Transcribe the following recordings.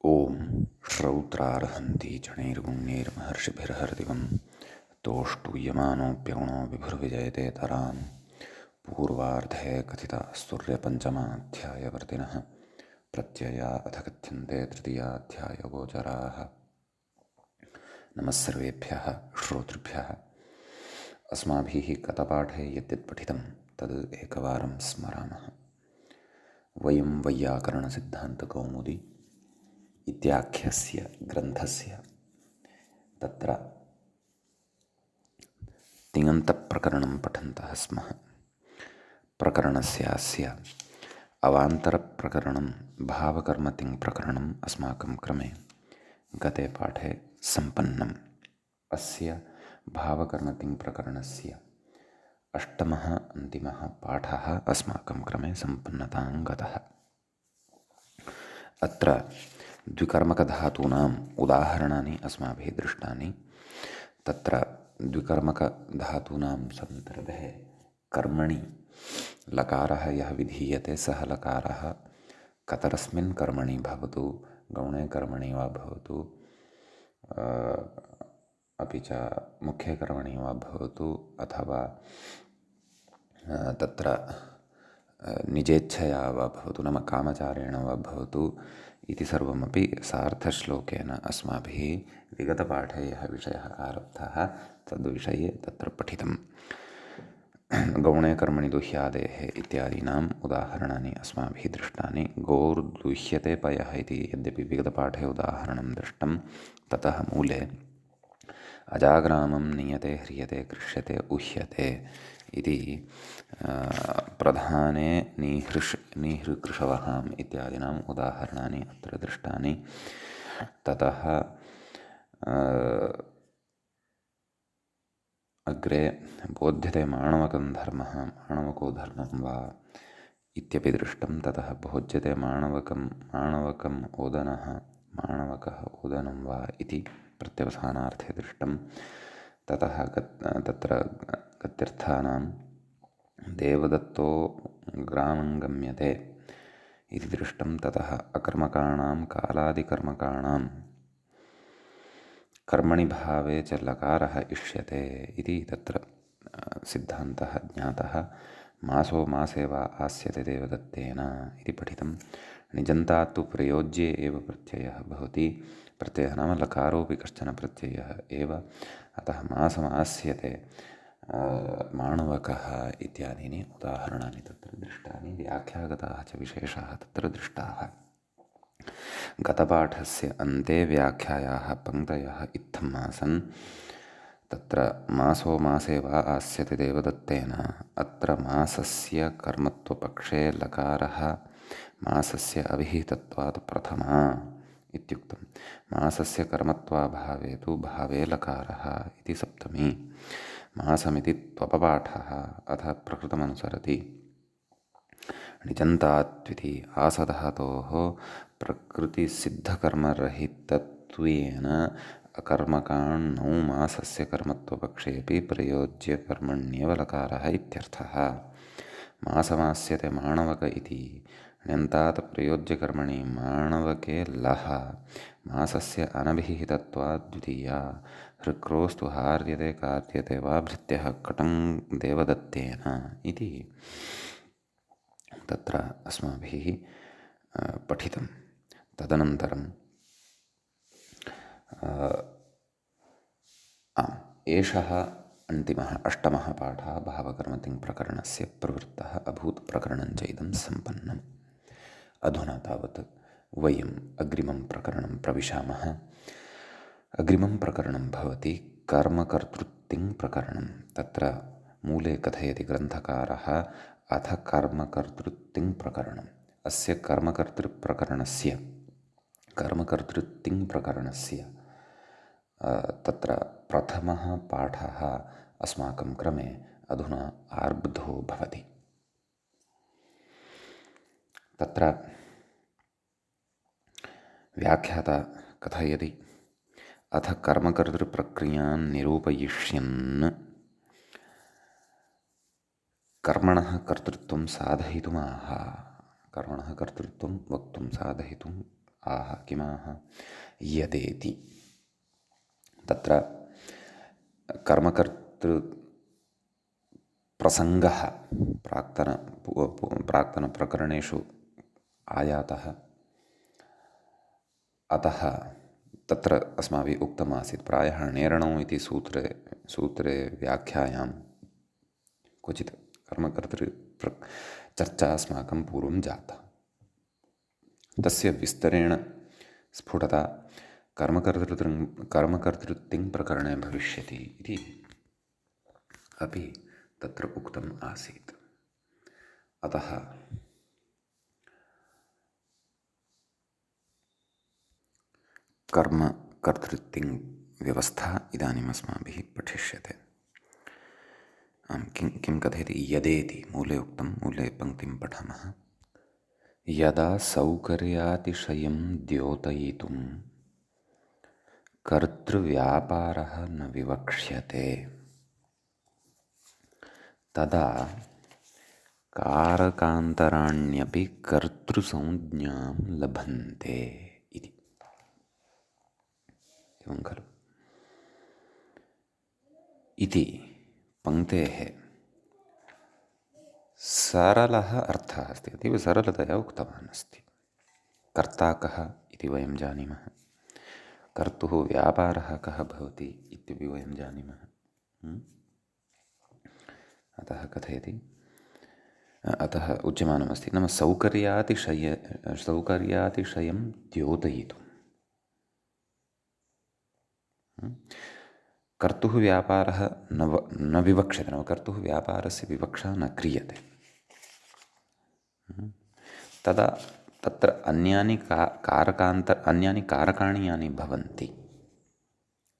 ॐ श्रौत्रार्हन्ति जणैर्गुण्यैर्महर्षिभिर्हरदिवं तोष्टूयमानोऽप्यगुणो विभुर्विजयते तरान् पूर्वार्धे कथितास्तुर्यपञ्चमाध्यायवर्तिनः प्रत्यया अथ कथ्यन्ते तृतीयाध्यायगोचराः। नमः सर्वेभ्यः श्रोतृभ्यः। अस्माभिः गतपाठे यद्यत् पठितं तद् एकवारं स्मरामः। वयं वैयाकरणसिद्धान्तकौमुदी इत्याख्यस्य ग्रन्थस्य तत्र तिङन्तप्रकरणं पठन्तः स्मः। प्रकरणस्यास्य अवान्तरप्रकरणं भावकर्मतिङ्प्रकरणम् अस्माकं क्रमे गते पाठे सम्पन्नम्। अस्य भावकर्मतिङ्प्रकरणस्य अष्टमः अन्तिमः पाठः अस्माकं क्रमे सम्पन्नतां गतः। अत्र द्विकर्मकधातूनाम् उदाहरणानि अस्माभिः दृष्टानि। तत्र द्विकर्मकधातूनां सन्दर्भे कर्मणि लकारः यः विधीयते सः लकारः कतरस्मिन् कर्मणि भवतु, गौणे कर्मणि वा भवतु, अपि च मुख्ये कर्मणि वा भवतु, अथवा तत्र निजेच्छया वा भवतु, नाम कामचारेण वा भवतु इति सर्वमपि सार्थश्लोकेन अस्माभिः विगतपाठे यः विषयः आरब्धः तद्विषये तत्र पठितम्। गौणे कर्मणि दुह्यादेः इत्यादीनाम् उदाहरणानि अस्माभिः दृष्टानि। गौर्दुह्यते पयः इति यद्यपि विगतपाठे उदाहरणं दृष्टं, ततः मूले अजाग्रामं नीयते ह्रियते कृष्यते उह्यते इति प्रधाने नीहृकृशवहाम् इत्यादीनाम् उदाहरणानि अत्र दृष्टानि। ततः अग्रे बोध्यते माणवकं धर्मः, माणवको धर्मं वा इत्यपि दृष्टं। ततः भोज्यते माणवकम् ओदनः, माणवकः ओदनं वा इति प्रत्यवसानार्थे दृष्टं। ततः तत्र गत्यर्थानां देवदत्तो ग्रामं गम्यते इति दृष्टं। ततः अकर्मकाणां कालादिकर्मकाणां कर्मणि भावे च लकारः इष्यते इति तत्र सिद्धान्तः ज्ञातः। मासो मासे वा आस्यते देवदत्तेन इति पठितं। निजन्तात् तु प्रयोज्ये एव प्रत्ययः भवति। प्रत्ययः नाम लकारोऽपि कश्चन प्रत्ययः एव। अतः मासमास्यते माणवकः इत्यादीनि उदाहरणानि तत्र दृष्टानि। व्याख्यागताः च विशेषाः तत्र दृष्टाः। गतपाठस्य अन्ते व्याख्यायाः पङ्क्तयः इत्थम् आसन्। तत्र मासो मासे वा आस्यते देवदत्तेन, अत्र मासस्य कर्मत्वपक्षे लकारः मासस्य अविहितत्वात् प्रथमा इत्युक्तं। मासस्य कर्मत्वाभावे तु भावे लकारः इति सप्तमी। मासमिति त्वपपाठः अथ प्रकृतमनुसरति। निजन्तात्विति आसधातोः प्रकृतिसिद्धकर्मरहितत्वेन अकर्मकाण्णौ मासस्य कर्मत्वपक्षेऽपि प्रयोज्यकर्मण्येव लकारः इत्यर्थः। मासमास्यते माणवक इति ण्यन्तात् प्रयोज्यकर्मणि माणवके लः मासस्य अनभिहितत्वात् द्वितीया। हृक्रोस्तु हार्यते कार्यते वा भृत्यः कटं देवदत्तेन इति तत्र अस्माभिः पठितं। तदनन्तरं एषः अन्तिमः अष्टमः पाठः भावकर्मतिङ्प्रकरणस्य प्रवृत्तः अभूत्। प्रकरणं च इदं सम्पन्नम्। अधुना तावत् वयम् अग्रिमं प्रकरणं प्रविशामः। अग्रिमं प्रकरणं भवति कर्मकर्तृतिङ्प्रकरणं। तत्र मूले कथयति ग्रन्थकारः अथ कर्मकर्तृतिङ्प्रकरणम्। अस्य कर्मकर्तृतिङ्प्रकरणस्य तत्र प्रथमः पाठः अस्माकं क्रमे अधुना आरब्धो भवति। तत्र व्याख्याता कथयति अथ कर्मकर्तृप्रक्रियान् निरूपयिष्यन् कर्मणः कर्तृत्वं साधयितुमाह। कर्मणः कर्तृत्वं वक्तुं साधयितुम् आह किमाह यदेति तत्र कर्मकर्तृप्रसङ्गः प्राक्तनप्रकरणेषु आयातः। अतः तत्र अस्माभिः उक्तमासीत् प्रायः णेरणौ इति सूत्रे व्याख्यायां क्वचित् चर्चा अस्माकं पूर्वं जाता। तस्य विस्तरेण स्फुटता कर्मकर्तृत्तिङ् प्रकरणे भविष्यति इति अपि तत्र उक्तम् आसीत्। अतः कर्मकर्तृत्तिङ् व्यवस्था इदानीम् अस्माभिः पठिष्यते। किं कथयति यदेति मूले उक्तं, मूले पङ्क्तिं पठामः। यदा सौकर्यातिशयं द्योतयितुं कर्तृव्यापारः न विवक्ष्यते तदा कारकान्तराण्यपि कर्तृसंज्ञां लभन्ते इति। एवं खलु इति पङ्क्तेः सरलः अर्थः अस्ति। अतीव सरलतया उक्तवान् अस्ति। कर्ता कः इति वयं जानीमः, कर्तुः व्यापारः कः भवति इत्यपि वयं जानीमः। अतः कथयति, अतः उच्यमानमस्ति नाम सौकर्यातिशयं द्योतयितुं कर्तुः व्यापारः न विवक्ष्यते, नाम कर्तुः व्यापारस्य विवक्षा न क्रियते। तदा तत्र अन्यानि कारकाणि यानि भवन्ति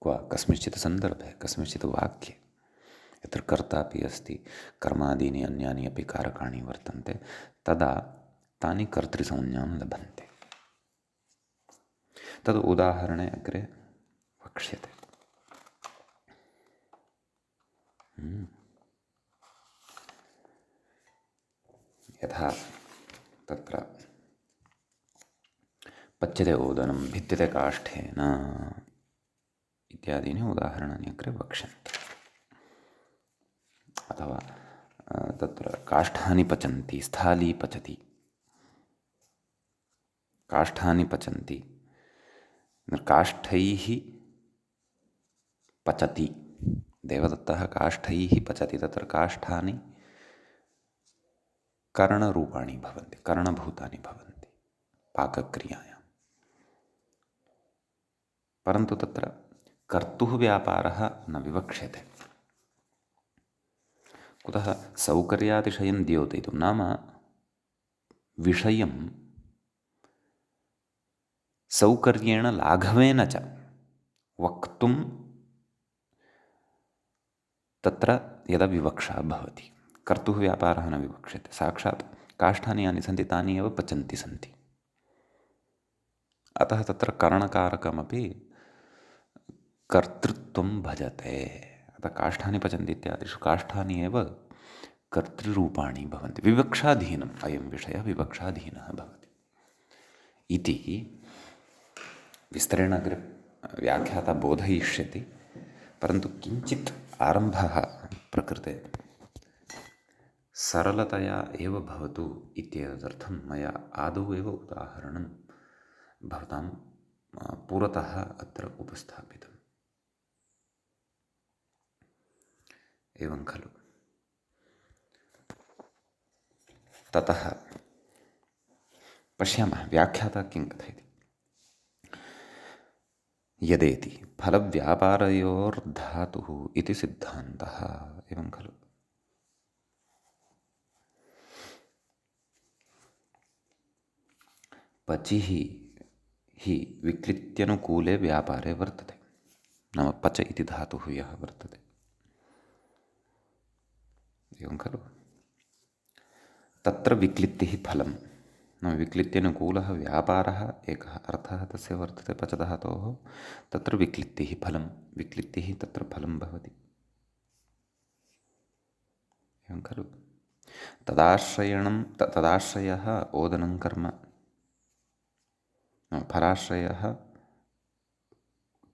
क्व कस्मिंश्चित् सन्दर्भे कस्मिंश्चित् वाक्ये यत्र कर्ता अपि अस्ति, कर्मादीनि अन्यानि अपि कारकाणि वर्तन्ते, तदा तानि कर्तृसंज्ञां लभन्ते। तद् उदाहरणे अग्रे वक्ष्यते। यथा तत्र पच्यते ओदनं भिद्यते काष्ठेन इत्यादीनि उदाहरणानि अग्रे वक्ष्यन्ते। अथवा तत्र काष्ठानि पचन्ति, स्थाली पचति, काष्ठानि पचन्ति, काष्ठैः पचति, देवदत्तः काष्ठैः पचति। तत्र काष्ठानि करणरूपाणि भवन्ति, करणभूतानि भवन्ति पाकक्रियायां। परन्तु तत्र कर्तुः व्यापारः न विवक्ष्यते। कुतः? सौकर्यातिशयं द्योतयितुं नाम विषयं सौकर्येण लाघवेन च वक्तुं तत्र यदा विवक्षा भवति। कर्तुः व्यापारः न विवक्ष्यते। साक्षात् काष्ठानि यानि सन्ति तानि एव पचन्ति सन्ति। अतः तत्र करणकारकमपि कर्तृत्वं भजते। अतः काष्ठानि पचन्ति इत्यादिषु काष्ठानि एव कर्तृरूपाणि भवन्ति। विवक्षाधीनम् अयं विषयः विवक्षाधीनः भवति इति विस्तरेण अग्रे व्याख्याता बोधयिष्यति। परन्तु किञ्चित् आरम्भः प्रकृते सरलतया एव भवतु इत्येतदर्थं मया आदौ एव उदाहरणं भवतां पुरतः अत्र उपस्थापितम्। एवं खलु। ततः पश्यामः व्याख्याता किं कथयति। यदेति फलव्यापारयोर्धातुः इति सिद्धान्तः। एवं खलु। पचिः हि विक्लित्यनुकूले व्यापारे वर्तते, नाम पच इति धातुः यः वर्तते। एवं खलु। तत्र विक्लित्तिः फलं, नाम विक्लित्यनुकूलः व्यापारः एकः अर्थः तस्य वर्तते पच धातोः। तत्र विक्लित्तिः फलं, विक्लित्तिः तत्र फलं भवति। एवं खलु। तदाश्रयः ओदनं कर्म, फलाश्रयः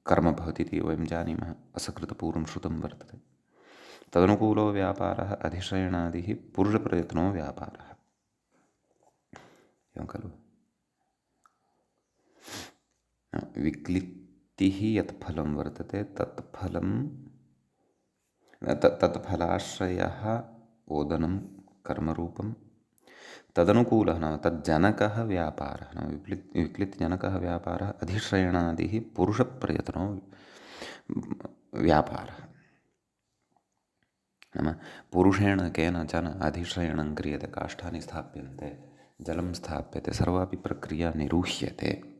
कर्म भवति इति वयं जानीमः, असकृतपूर्वं श्रुतं वर्तते। तदनुकूलो व्यापारः अधिश्रयणादिः पुरुषप्रयत्नो व्यापारः, एवं खलु। विक्लित्तिः यत् फलं वर्तते तत् फलाश्रयः ओदनं कर्मरूपं, तदनुकूलः नाम तज्जनकः व्यापारः, नाम विक्लित्तजनकः व्यापारः अधिश्रयणादिः पुरुषप्रयत्नो व्यापारः। नाम पुरुषेण केनचन अधिश्रयणं क्रियते, काष्ठानि स्थाप्यन्ते, जलं स्थाप्यते, सर्वापि प्रक्रिया निरूह्यते,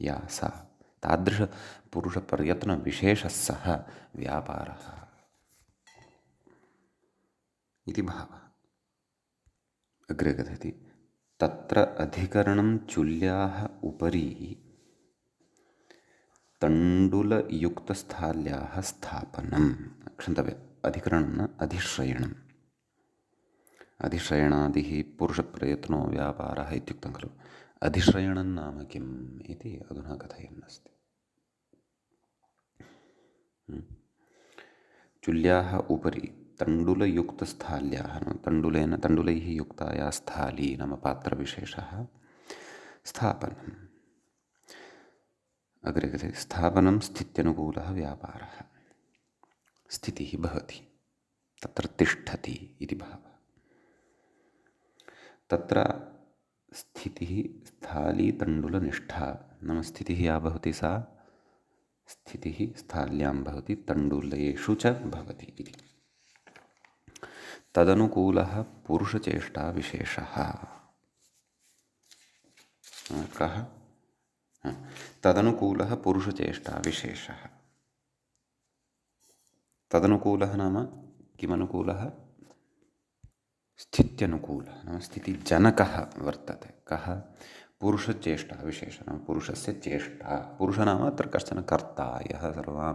या सा तादृशपुरुषप्रयत्नविशेषः सः व्यापारः इति भावः। अग्रे कथयति, तत्र अधिकरणं चुल्याः उपरि तण्डुलयुक्तस्थाल्याः स्थापनं, क्षन्तव्यम्, अधिकरणं न अधिश्रयणम्, अधिश्रयणादिः पुरुषप्रयत्नो व्यापारः इत्युक्तं खलु। अधिश्रयणं नाम किम् इति अधुना कथयन् अस्ति। चुल्याः उपरि तण्डुलयुक्तस्थाल्याः, तण्डुलैः युक्ता या स्थाली नाम पात्रविशेषः, स्थापनम्। अग्रे कथयति, स्थापनं स्थित्यनुकूलः व्यापारः, स्थितिः भवति, तत्र तिष्ठति इति भावः। तत्र स्थितिः स्थाली तण्डुलनिष्ठा, नाम स्थितिः या भवति सा स्थितिः स्थाल्यां भवति, तण्डुलेषु च भवति इति। तदनुकूलः पुरुषचेष्टाविशेषः, कः? तदनुकूलः पुरुषचेष्टाविशेषः। तदनुकूलः नाम किमनुकूलः? स्थित्यनुकूलः, नाम स्थितिजनकः वर्तते। कः? पुरुषचेष्टाविशेषः, नाम पुरुषस्य चेष्टा। पुरुषः नाम अत्र कश्चन कर्ता, यः सर्वां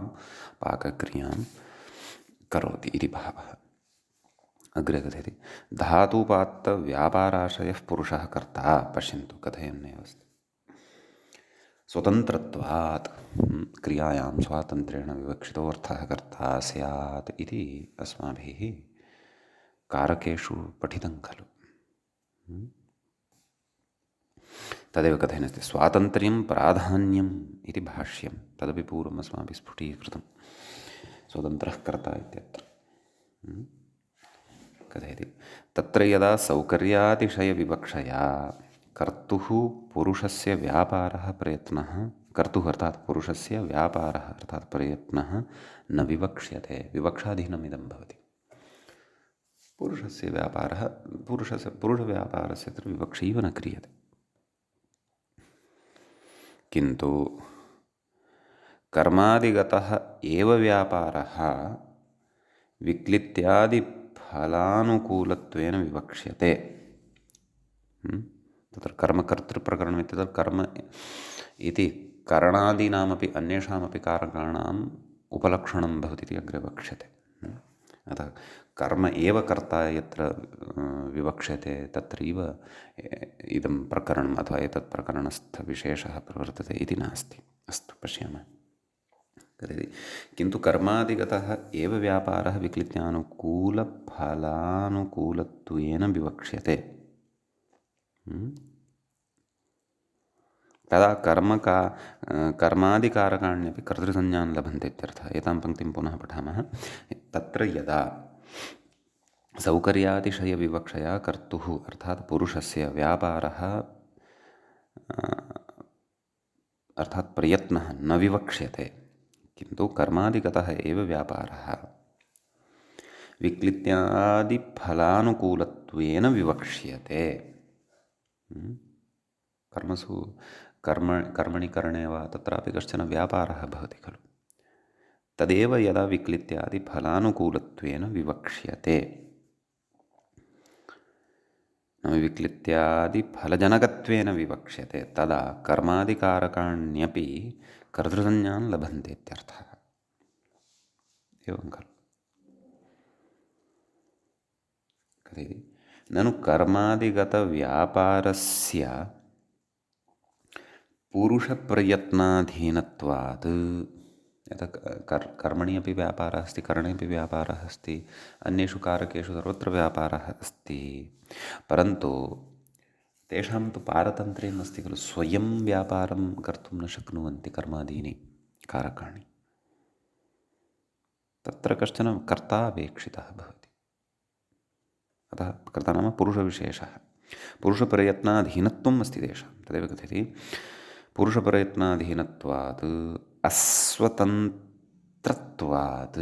पाकक्रियां करोति इति भावः। अग्रे कथयति, धातुपात्तव्यापाराशयः पुरुषः कर्ता, पश्यन्तु कथयन्नेव अस्ति। स्वतन्त्रत्वात् क्रियायां स्वातन्त्र्येण विवक्षितो अर्थः कर्ता स्यात् इति अस्माभिः कारकेषु पठितं खलु। तदेव कथयन्नस्ति, स्वातन्त्र्यं प्राधान्यम् इति भाष्यं, तदपि पूर्वम् अस्माभिः स्फुटीकृतं, स्वतन्त्रः कर्ता इत्यत्र। कथयति, तत्र यदा सौकर्यातिशयविवक्षया कर्तुः पुरुषस्य व्यापारः प्रयत्नः, कर्तुः अर्थात् पुरुषस्य व्यापारः अर्थात् प्रयत्नः न विवक्ष्यते, विवक्षाधीनमिदं भवति। पुरुषस्य व्यापारः, पुरुषव्यापारस्य अत्र विवक्षैव न क्रियते। किन्तु कर्मादिगतः एव व्यापारः विक्लित्यादिफलानुकूलत्वेन विवक्ष्यते। तत्र कर्मकर्तृप्रकरणम् इत्यत्र कर्म इति करणादीनामपि अन्येषामपि कारकाणाम् उपलक्षणं भवति इति अग्रे वक्ष्यते। अतः कर्म एव कर्ता यत्र विवक्ष्यते तत्रैव इदं प्रकरणम् अथवा एतत् प्रकरणस्थविशेषः प्रवर्तते इति नास्ति। अस्तु, पश्यामः। कथयति, किन्तु कर्मादिगतः एव व्यापारः विक्लित्यानुकूलफलानुकूलत्वेन विवक्ष्यते। तदा कर्मादिकारकाण्यपि कर्तृसंज्ञान् लभन्ते इत्यर्थः। एतां पङ्क्तिं पुनः पठामः। तत्र यदा सौकर्यातिशयविवक्षया कर्तुः अर्थात् पुरुषस्य व्यापारः अर्थात् प्रयत्नः न विवक्ष्यते, किन्तु कर्मादिगतः एव व्यापारः विक्लित्यादिफलानुकूलत्वेन विवक्ष्यते। कर्मणि करणे वा तत्रापि कश्चन व्यापारः भवति खलु। तदेव यदा विक्लित्यादिफलानुकूलत्वेन विवक्ष्यते, नाम विक्लित्यादिफलजनकत्वेन विवक्ष्यते, तदा कर्मादिकारकाण्यपि कर्तृसंज्ञान् लभन्ते इत्यर्थः। एवं खलु। कथयति, ननु कर्मादिगतव्यापारस्य पूरुषप्रयत्नाधीनत्वात् यथा कर्मणि अपि व्यापारः अस्ति, करणे अपि व्यापारः अस्ति, अन्येषु कारकेषु सर्वत्र व्यापारः अस्ति, परन्तु तेषां तु पारतन्त्र्यम् अस्ति खलु, स्वयं व्यापारं कर्तुं न शक्नुवन्ति कर्मादीनि कारकाणि। तत्र कश्चन कर्ता अपेक्षितः भवति। अतः कर्ता नाम पुरुषविशेषः। पुरुषप्रयत्नाधीनत्वम् अस्ति तेषां, तदेव कथयति पुरुषप्रयत्नाधीनत्वात् अस्वतन्त्रत्वात्,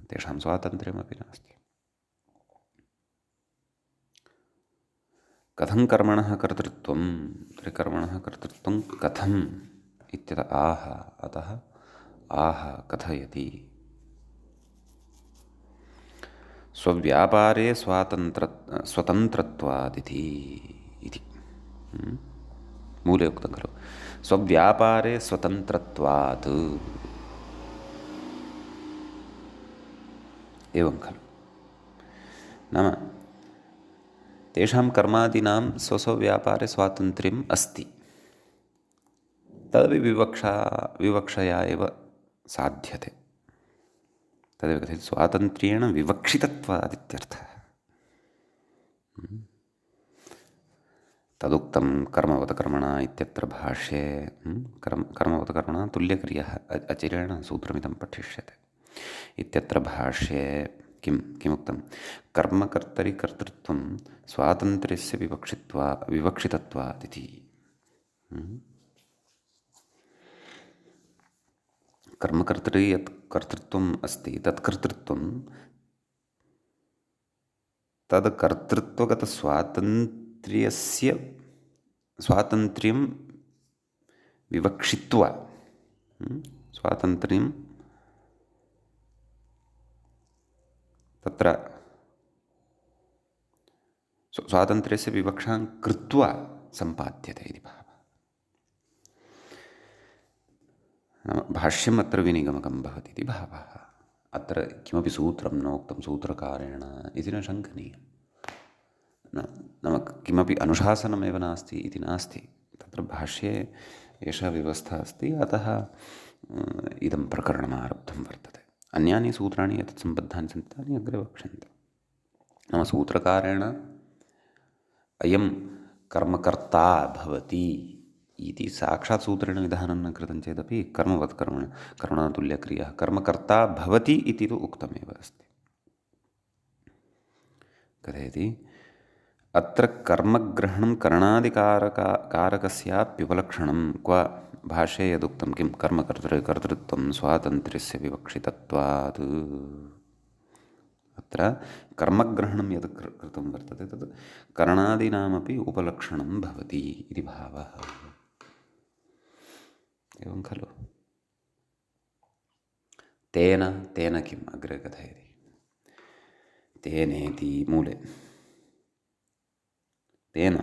तेषां स्वातन्त्र्यमपि नास्ति। कथं कर्मणः कर्तृत्वं, तर्हि कर्मणः कर्तृत्वं कथम् इत्यतः आह, अतः आह कथयति स्वव्यापारे स्वतन्त्रत्वादिति इति। मूले उक्तं खलु, स्वव्यापारे स्वतन्त्रत्वात्, एवं खलु। नाम तेषां कर्मादीनां स्वस्वव्यापारे स्वातन्त्र्यम् अस्ति, तदपि विवक्षया एव साध्यते। तदेव कथयति स्वातन्त्र्येण विवक्षितत्वादित्यर्थः। तदुक्तं कर्मवत् कर्मणा इत्यत्र भाष्ये कर्मवत् कर्मणा तुल्यक्रियः अचिरेण सूत्रमिदं पठिष्यते इत्यत्र भाष्ये किमुक्तं कर्मकर्तरि कर्तृत्वं स्वातन्त्र्यस्य विवक्षितत्वादिति। कर्मकर्तरि यत् कर्तृत्वम् अस्ति तत् कर्तृत्वं तद् कर्तृत्वगतस्वातन्त्र्यस्य स्वातन्त्र्यं विवक्षित्वा, स्वातन्त्र्यं तत्र स्वातन्त्र्यस्य विवक्षां कृत्वा सम्पाद्यते इति भावः। नाम भाष्यम् अत्र विनिगमकं भवति इति भावः। अत्र किमपि सूत्रं नोक्तं सूत्रकारेण इति न शङ्कनीयं। नाम किमपि अनुशासनमेव नास्ति इति नास्ति, तत्र भाष्ये एषा व्यवस्था अस्ति, अतः इदं प्रकरणम् आरब्धं वर्तते। अन्यानि सूत्राणि यत् सम्बद्धानि सन्ति तानि अग्रे वक्ष्यन्ते। नाम सूत्रकारेण अयं कर्मकर्ता भवति इति साक्षात् सूत्रेण विधानं न कृतं चेदपि कर्मवत् कर्मणा तुल्यक्रियः कर्मकर्ता भवति इति तु उक्तमेव अस्ति। कथयति अत्र कर्मग्रहणं करणादिकारकस्याप्युपलक्षणं क्व भाष्ये यदुक्तं किं कर्तृत्वं स्वातन्त्र्यस्य विवक्षितत्वात्। अत्र कर्मग्रहणं यत् कृतं वर्तते तत् करणादीनामपि उपलक्षणं भवति इति भावः। एवं खलु। तेन किम् अग्रे कथयति तेनेति मूले तेन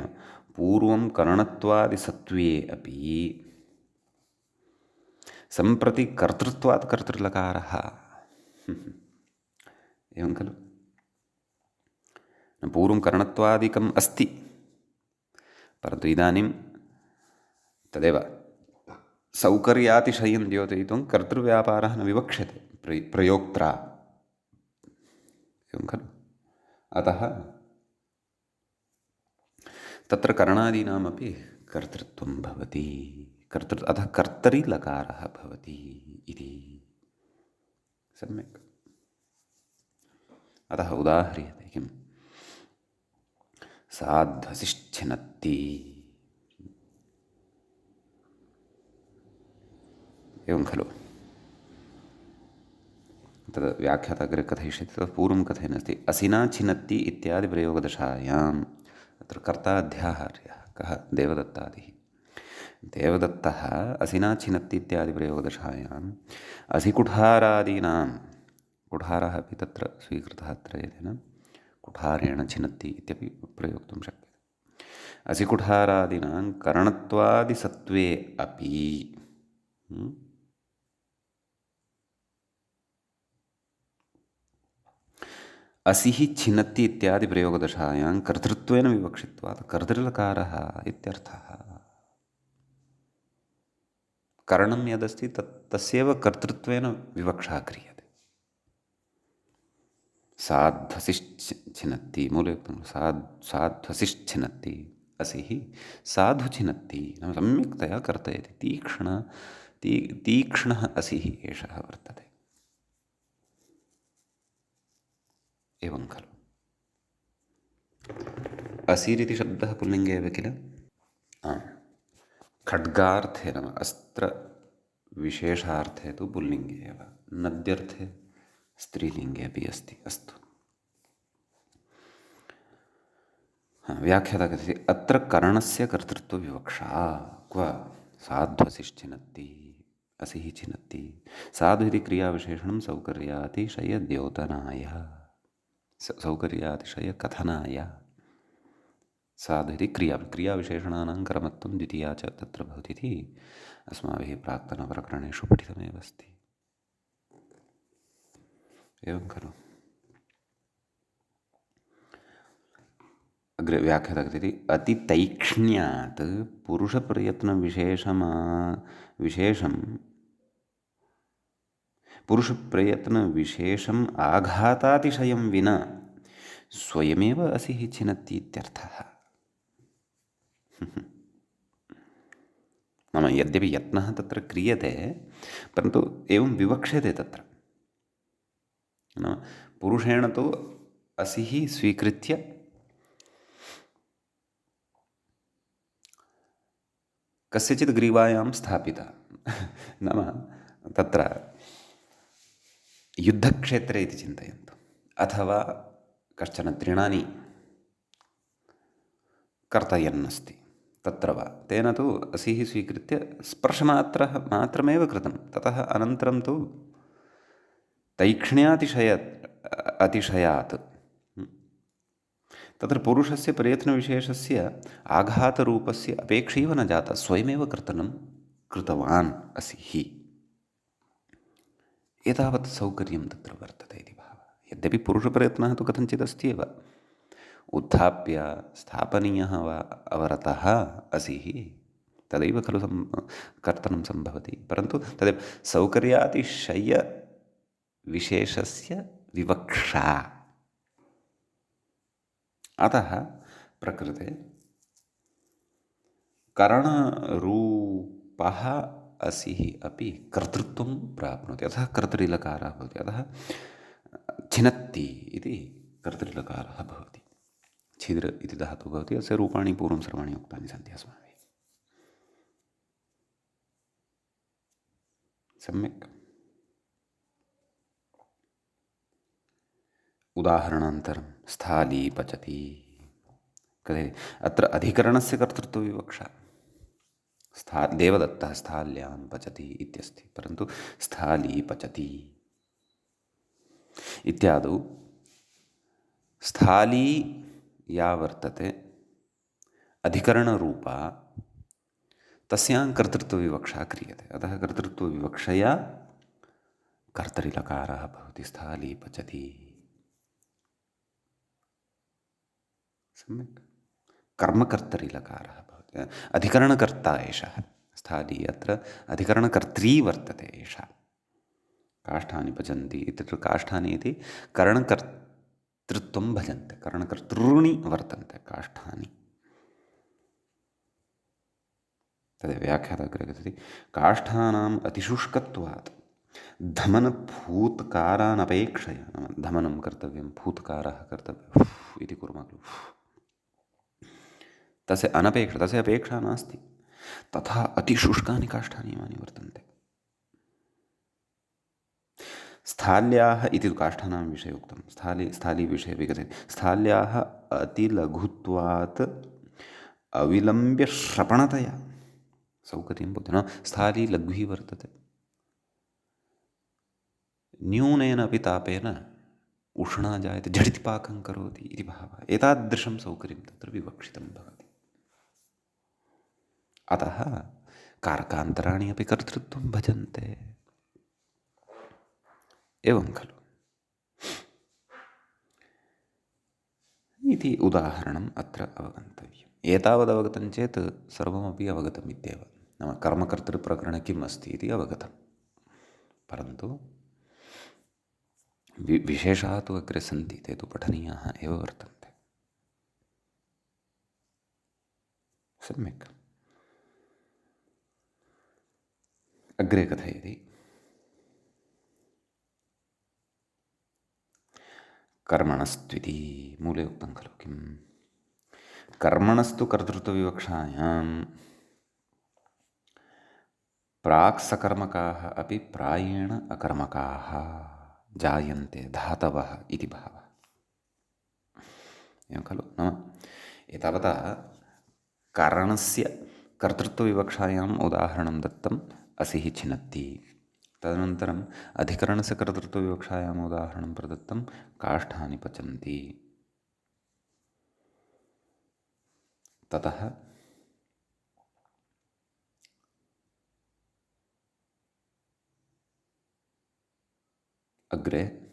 पूर्वं करणत्वादिसत्त्वे अपि सम्प्रति कर्तृत्वात् कर्तृलकारः। एवं खलु। पूर्वं करणत्वादिकम् अस्ति, परन्तु इदानीं तदेव सौकर्यातिशयं द्योतयितुं कर्तृव्यापारः न विवक्ष्यते प्रयोक्त्रा। एवं खलु। अतः तत्र करणादीनामपि कर्तृत्वं भवति, अतः कर्तरि लकारः भवति इति सम्यक्। अतः उदाह्रियते किं साध्वसिश्छिनत्ति, एवं खलु। तद् व्याख्याता अग्रे कथयिष्यति, ततः पूर्वं कथयन्नस्ति असिना छिनत्ति इत्यादि प्रयोगदशायाम्। अत्र कर्ता अध्याहार्यः कः देवदत्तादिः। देवदत्तः असिना छिनत्ति इत्यादि प्रयोगदशायाम् असिकुठारादीनां, कुठारः अपि तत्र स्वीकृतः अत्र एतेन, कुठारेण छिनत्ति इत्यपि प्रयोक्तुं शक्यते। असिकुठारादीनां करणत्वादिसत्त्वे अपि असिः छिनत्ति इत्यादि प्रयोगदशायां कर्तृत्वेन विवक्षित्वात् कर्तृलकारः इत्यर्थः। करणं यदस्ति तस्यैव कर्तृत्वेन विवक्षा क्रियते। साध्वसिश्छिनत्ति मूलयुक्तं साध्वसिश्छिनत्ति असिः साधु छिनत्ति नाम सम्यक्तया कर्तयति। तीक्ष्णः असिः एषः वर्तते। एवं खलु। असिरिति शब्दः पुल्लिङ्गे एव किल। खड्गार्थे नाम अस्त्रविशेषार्थे तु पुल्लिङ्गे एव, नद्यर्थे स्त्रीलिङ्गे अपि अस्ति। अस्तु, व्याख्याता कथयति अत्र करणस्य कर्तृत्वविवक्षा। क्व साध्वसिश्छिनत्ति असिः छिनत्ति। साधु इति क्रियाविशेषणं सौकर्यातिशयद्योतनाय सौकर्यातिशयकथनाय। साधु इति क्रियाविशेषणानां कर्मत्वं द्वितीया च तत्र भवति इति अस्माभिः प्राक्तनप्रकरणेषु पठितमेव अस्ति। एवं खलु। अग्रे व्याख्याता कथयति अतितैक्ष्ण्यात् पुरुषप्रयत्नविशेषम् आघातातिशयं विना स्वयमेव असिः छिनत्ति इत्यर्थः। नाम यद्यपि यत्नः तत्र क्रियते परन्तु एवं विवक्ष्यते तत्र। नाम पुरुषेण तु असिः स्वीकृत्य कस्यचित् ग्रीवायां स्थापिता। नाम तत्र युद्धक्षेत्रे इति चिन्तयन्तु, अथवा कश्चन तृणानि कर्तयन्नस्ति तत्र वा, तेन तु असिः स्वीकृत्य स्पर्शमात्रमेव कृतं। ततः अनन्तरं तु अतिशयात् तत्र पुरुषस्य प्रयत्नविशेषस्य आघातरूपस्य अपेक्षैव न जाता, स्वयमेव कर्तनं कृतवान् असिः। एतावत् सौकर्यं तत्र वर्तते इति भावः। यद्यपि पुरुषप्रयत्नः तु कथञ्चित् अस्ति एव, उत्थाप्य स्थापनीयः वा अवरतः असिः, तदैव खलु कर्तनं सम्भवति। परन्तु तदेव सौकर्यातिशयविशेषस्य विवक्षा। अतः प्रकृते करणरूपः असिः अपि कर्तृत्वं प्राप्नोति। अतः कर्तरिलकारः भवति। अतः छिनत्ति इति कर्तरिलकारः भवति। छिद्र इति धातुः भवति। अस्य रूपाणि पूर्वं सर्वाणि उक्तानि सन्ति अस्माभिः। सम्यक्। उदाहरणान्तरं स्थाली पचति। अत्र अधिकरणस्य कर्तृत्वविवक्षा। देवदत्तः स्थाल्यां पचति इत्यस्ति, परन्तु स्थाली पचति इत्यादौ स्थाली या वर्तते अधिकरणरूपा, तस्यां कर्तृत्वविवक्षा क्रियते। अतः कर्तृत्वविवक्षया कर्तरिलकारः भवति। स्थाली पचति। सम्यक्। कर्मकर्तरिलकारः भवति। अधिकरणकर्ता एषः स्थाली। अत्र अधिकरणकर्त्री वर्तते एषा। काष्ठानि पचन्ति इत्यत्र काष्ठानि इति करणकर्तृत्वं भजन्ते, करणकर्तॄणि वर्तन्ते काष्ठानि। तदेव व्याख्याता अग्रे कथयति काष्ठानाम् अतिशुष्कत्वात् धमनफूत्कारानपेक्षया। नाम धमनं कर्तव्यं, फूत्कारः कर्तव्यः इति कुर्मः खलु, तस्य अपेक्षा नास्ति। तथा अतिशुष्कानि काष्ठानि इमानि वर्तन्ते। स्थाल्याः इति तु काष्ठानां विषये उक्तं। स्थाली विषये अपि कथयति स्थाल्याः अतिलघुत्वात् अविलम्ब्य श्रपणतया सौकर्यं भवति। न स्थाली लघ्वी वर्तते, न्यूनेन अपि तापेन उष्णा जायते, झटिति पाकं करोति इति भावः। एतादृशं सौकर्यं तत्र विवक्षितं भवति। अतः कारकान्तराणि अपि कर्तृत्वं भजन्ते। एवं खलु इति उदाहरणम् अत्र अवगन्तव्यम्। एतावदवगतं चेत् सर्वमपि अवगतम् इत्येव। नाम कर्मकर्तृप्रकरणे किम् अस्ति इति अवगतं, परन्तु विशेषाः तु अग्रे सन्ति, ते तु पठनीयाः एव वर्तन्ते। सम्यक्। अग्रे कथयति, कर्मणस्त्विति मूले उक्तं खलु किम्? कर्मणस्तु कर्तृत्वविवक्षायां प्राक्सकर्मकाः अपि प्रायेण अकर्मकाः जायन्ते धातवः इति भावः। एवं खलु? नाम एतावता कारणस्य कर्तृत्वविवक्षायाम् उदाहरणं दत्तम्, असिः छिनत्ति। तदनन्तरम् अधिकरणस्य कर्तृत्वविवक्षायाम् उदाहरणं प्रदत्तं, काष्ठानि पचन्ति। ततः अग्रे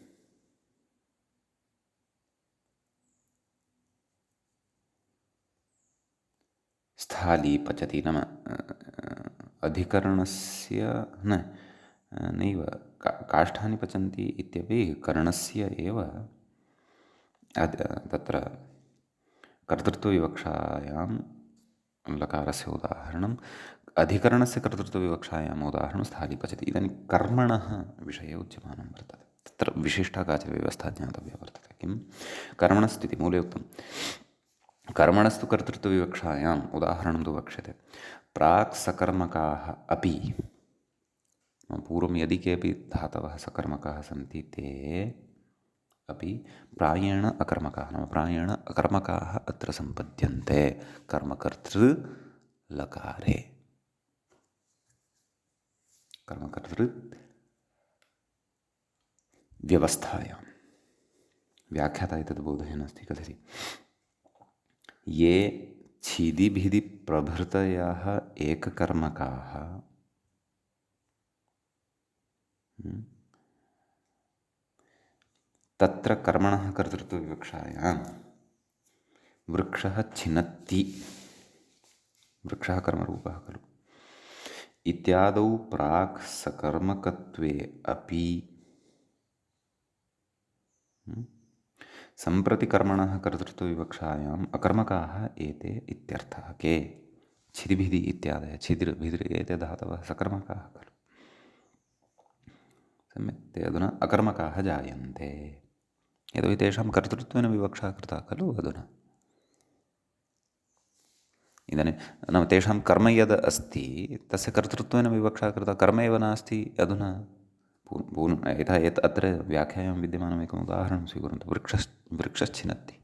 स्थाली पचति। नाम अधिकरणस्य नैव काष्ठानि पचन्ति इत्यपि करणस्य एव तत्र कर्तृत्वविवक्षायां लकारस्य उदाहरणम्, अधिकरणस्य कर्तृत्वविवक्षायाम् उदाहरणं स्थाली पचति। इदानीं कर्मणः विषये उच्यमानं वर्तते, तत्र विशिष्टा काचित् व्यवस्था ज्ञातव्या वर्तते। किं? कर्मणस्त्विति मूले उक्तं, कर्मणस्तु कर्तृत्वविवक्षायाम् उदाहरणं तु वक्ष्यते, प्राक् सकर्मकाः अपि, पूर्वं यदि केऽपि धातवः सकर्मकाः सन्ति ते अपि प्रायेण अकर्मकाः, नाम प्रायेण अकर्मकाः अत्र सम्पद्यन्ते कर्मकर्तृलकारे। कर्मकर्तृव्यवस्थायां व्याख्याता एतद् बोधयन् अस्ति, कथयति, ये छिदिभिदि प्रभृतयः एककर्मकाः तत्र कर्मणः कर्तृत्वविवक्षायां वृक्षः छिनत्ति, वृक्षः कर्मरूपः खलु, इत्यादौ प्राक् सकर्मकत्वे अपि सम्प्रति कर्मणः कर्तृत्वविवक्षायाम् अकर्मकाः एते इत्यर्थः। के? छिदिभिदि इत्यादयः, छिदिर् भिदिर् एते धातवः सकर्मकाः खलु, सम्यक्, ते अधुना अकर्मकाः जायन्ते, यतोहि तेषां कर्तृत्वेन विवक्षा कृता खलु अधुना। इदानीं नाम तेषां कर्म यद् अस्ति तस्य कर्तृत्वेन विवक्षा कृता, कर्म एव नास्ति अधुना। यथा अत्र व्याख्यायां विद्यमानम् एकम् उदाहरणं स्वीकुर्वन्तु, वृक्षश्छिनत्ति,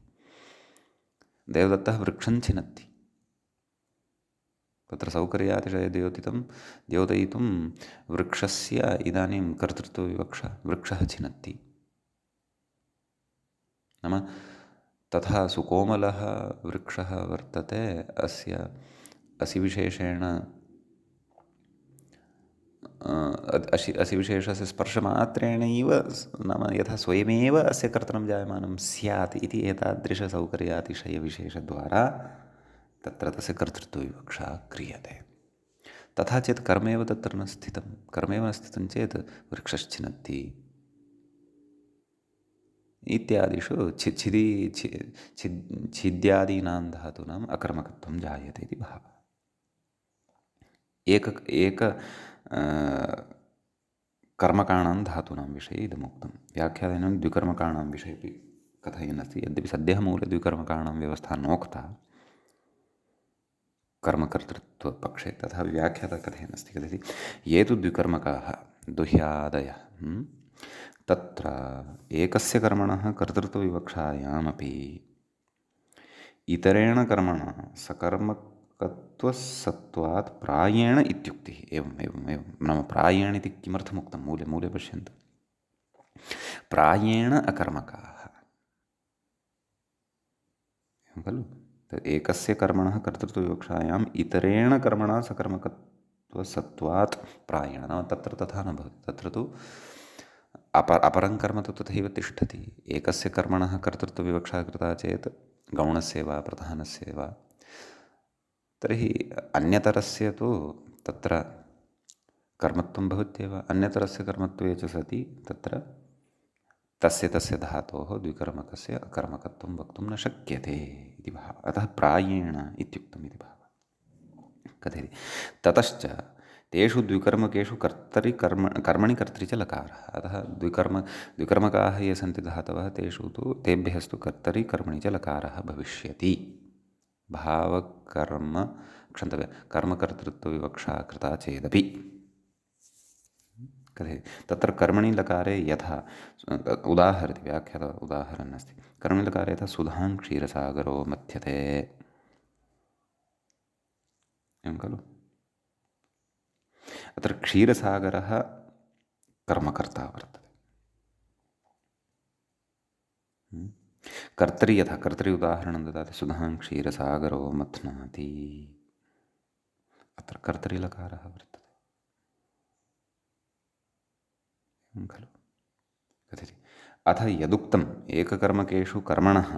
देवदत्तः वृक्षं छिनत्ति, तत्र द्योतयितुं वृक्षस्य इदानीं कर्तृत्वविवक्षा, वृक्षः छिनत्ति। नाम तथा सुकोमलः वृक्षः वर्तते, अस्य असिविशेषेण असिविशेषस्य स्पर्शमात्रेणैव, नाम यथा स्वयमेव अस्य कर्तनं जायमानं स्यात् इति एतादृशसौकर्यातिशयविशेषद्वारा तत्र तस्य कर्तृत्वविवक्षा क्रियते। तथा चेत् कर्मेव तत्र न स्थितं, कर्मेव न स्थितं चेत् वृक्षश्छिनत्ति इत्यादिषु छिद्यादीनां धातूनाम् अकर्मकत्वं जायते इति भावः। एक कर्मकाणां धातूनां विषये इदमुक्तं। व्याख्यानं द्विकर्मकाणां विषये अपि कथयन् अस्ति, यद्यपि सद्यः मूले द्विकर्मकाणां व्यवस्था नोक्ता कर्मकर्तृत्वपक्षे, तथा व्याख्याता कथयन् अस्ति, कथयति, ये तु द्विकर्मकाः दुह्यादयः तत्र एकस्य कर्मणः कर्तृत्वविवक्षायामपि इतरेण कर्मणा सकर्मकत्वसत्वात् प्रायेण इत्युक्तिः। एवं नाम प्रायेण इति किमर्थमुक्तं, मूले पश्यन्तु, प्रायेण अकर्मकाः, एवं खलु, एकस्य कर्मणः कर्तृत्वविवक्षायाम् इतरेण कर्मणा सकर्मकत्वसत्वात् प्रायेण, नाम तत्र तथा न भवति, तत्र तु अपरं कर्म तु तथैव तिष्ठति। एकस्य कर्मणः कर्तृत्वविवक्षा कृता चेत् गौणस्य वा प्रधानस्य वा, तर्हि अन्यतरस्य तु तत्र कर्मत्वं भवत्येव। अन्यतरस्य कर्मत्वे च सति तत्र तस्य धातोः द्विकर्मकस्य अकर्मकत्वं वक्तुं न शक्यते इति भावः। अतः प्रायेण इत्युक्तम् इति भावः। कथयति ततश्च तेषु द्विकर्मकेषु कर्मणि कर्तरि च लकारः। अतः द्विकर्मकाः ये सन्ति धातवः तेभ्यस्तु कर्तरि कर्मणि च लकारः भविष्यति। भावकर्म कर्मकर्तृत्वविवक्षा कृता चेदपि कथयति तत्र कर्मणि लकारे यथा उदाहरति व्याख्यात उदाहरणम् अस्ति। कर्मणि लकारे यथा सुधां क्षीरसागरो मथ्यते एवं खलु। अत्र क्षीरसागरः कर्मकर्ता वर्तते। कर्तरि यथा कर्तरि उदाहरणं ददाति सुधां क्षीरसागरो मथ्नाति, अत्र कर्तरि लकारः वर्तते खलु। कथयति अथ यदुक्तम् एककर्मकेषु कर्मणः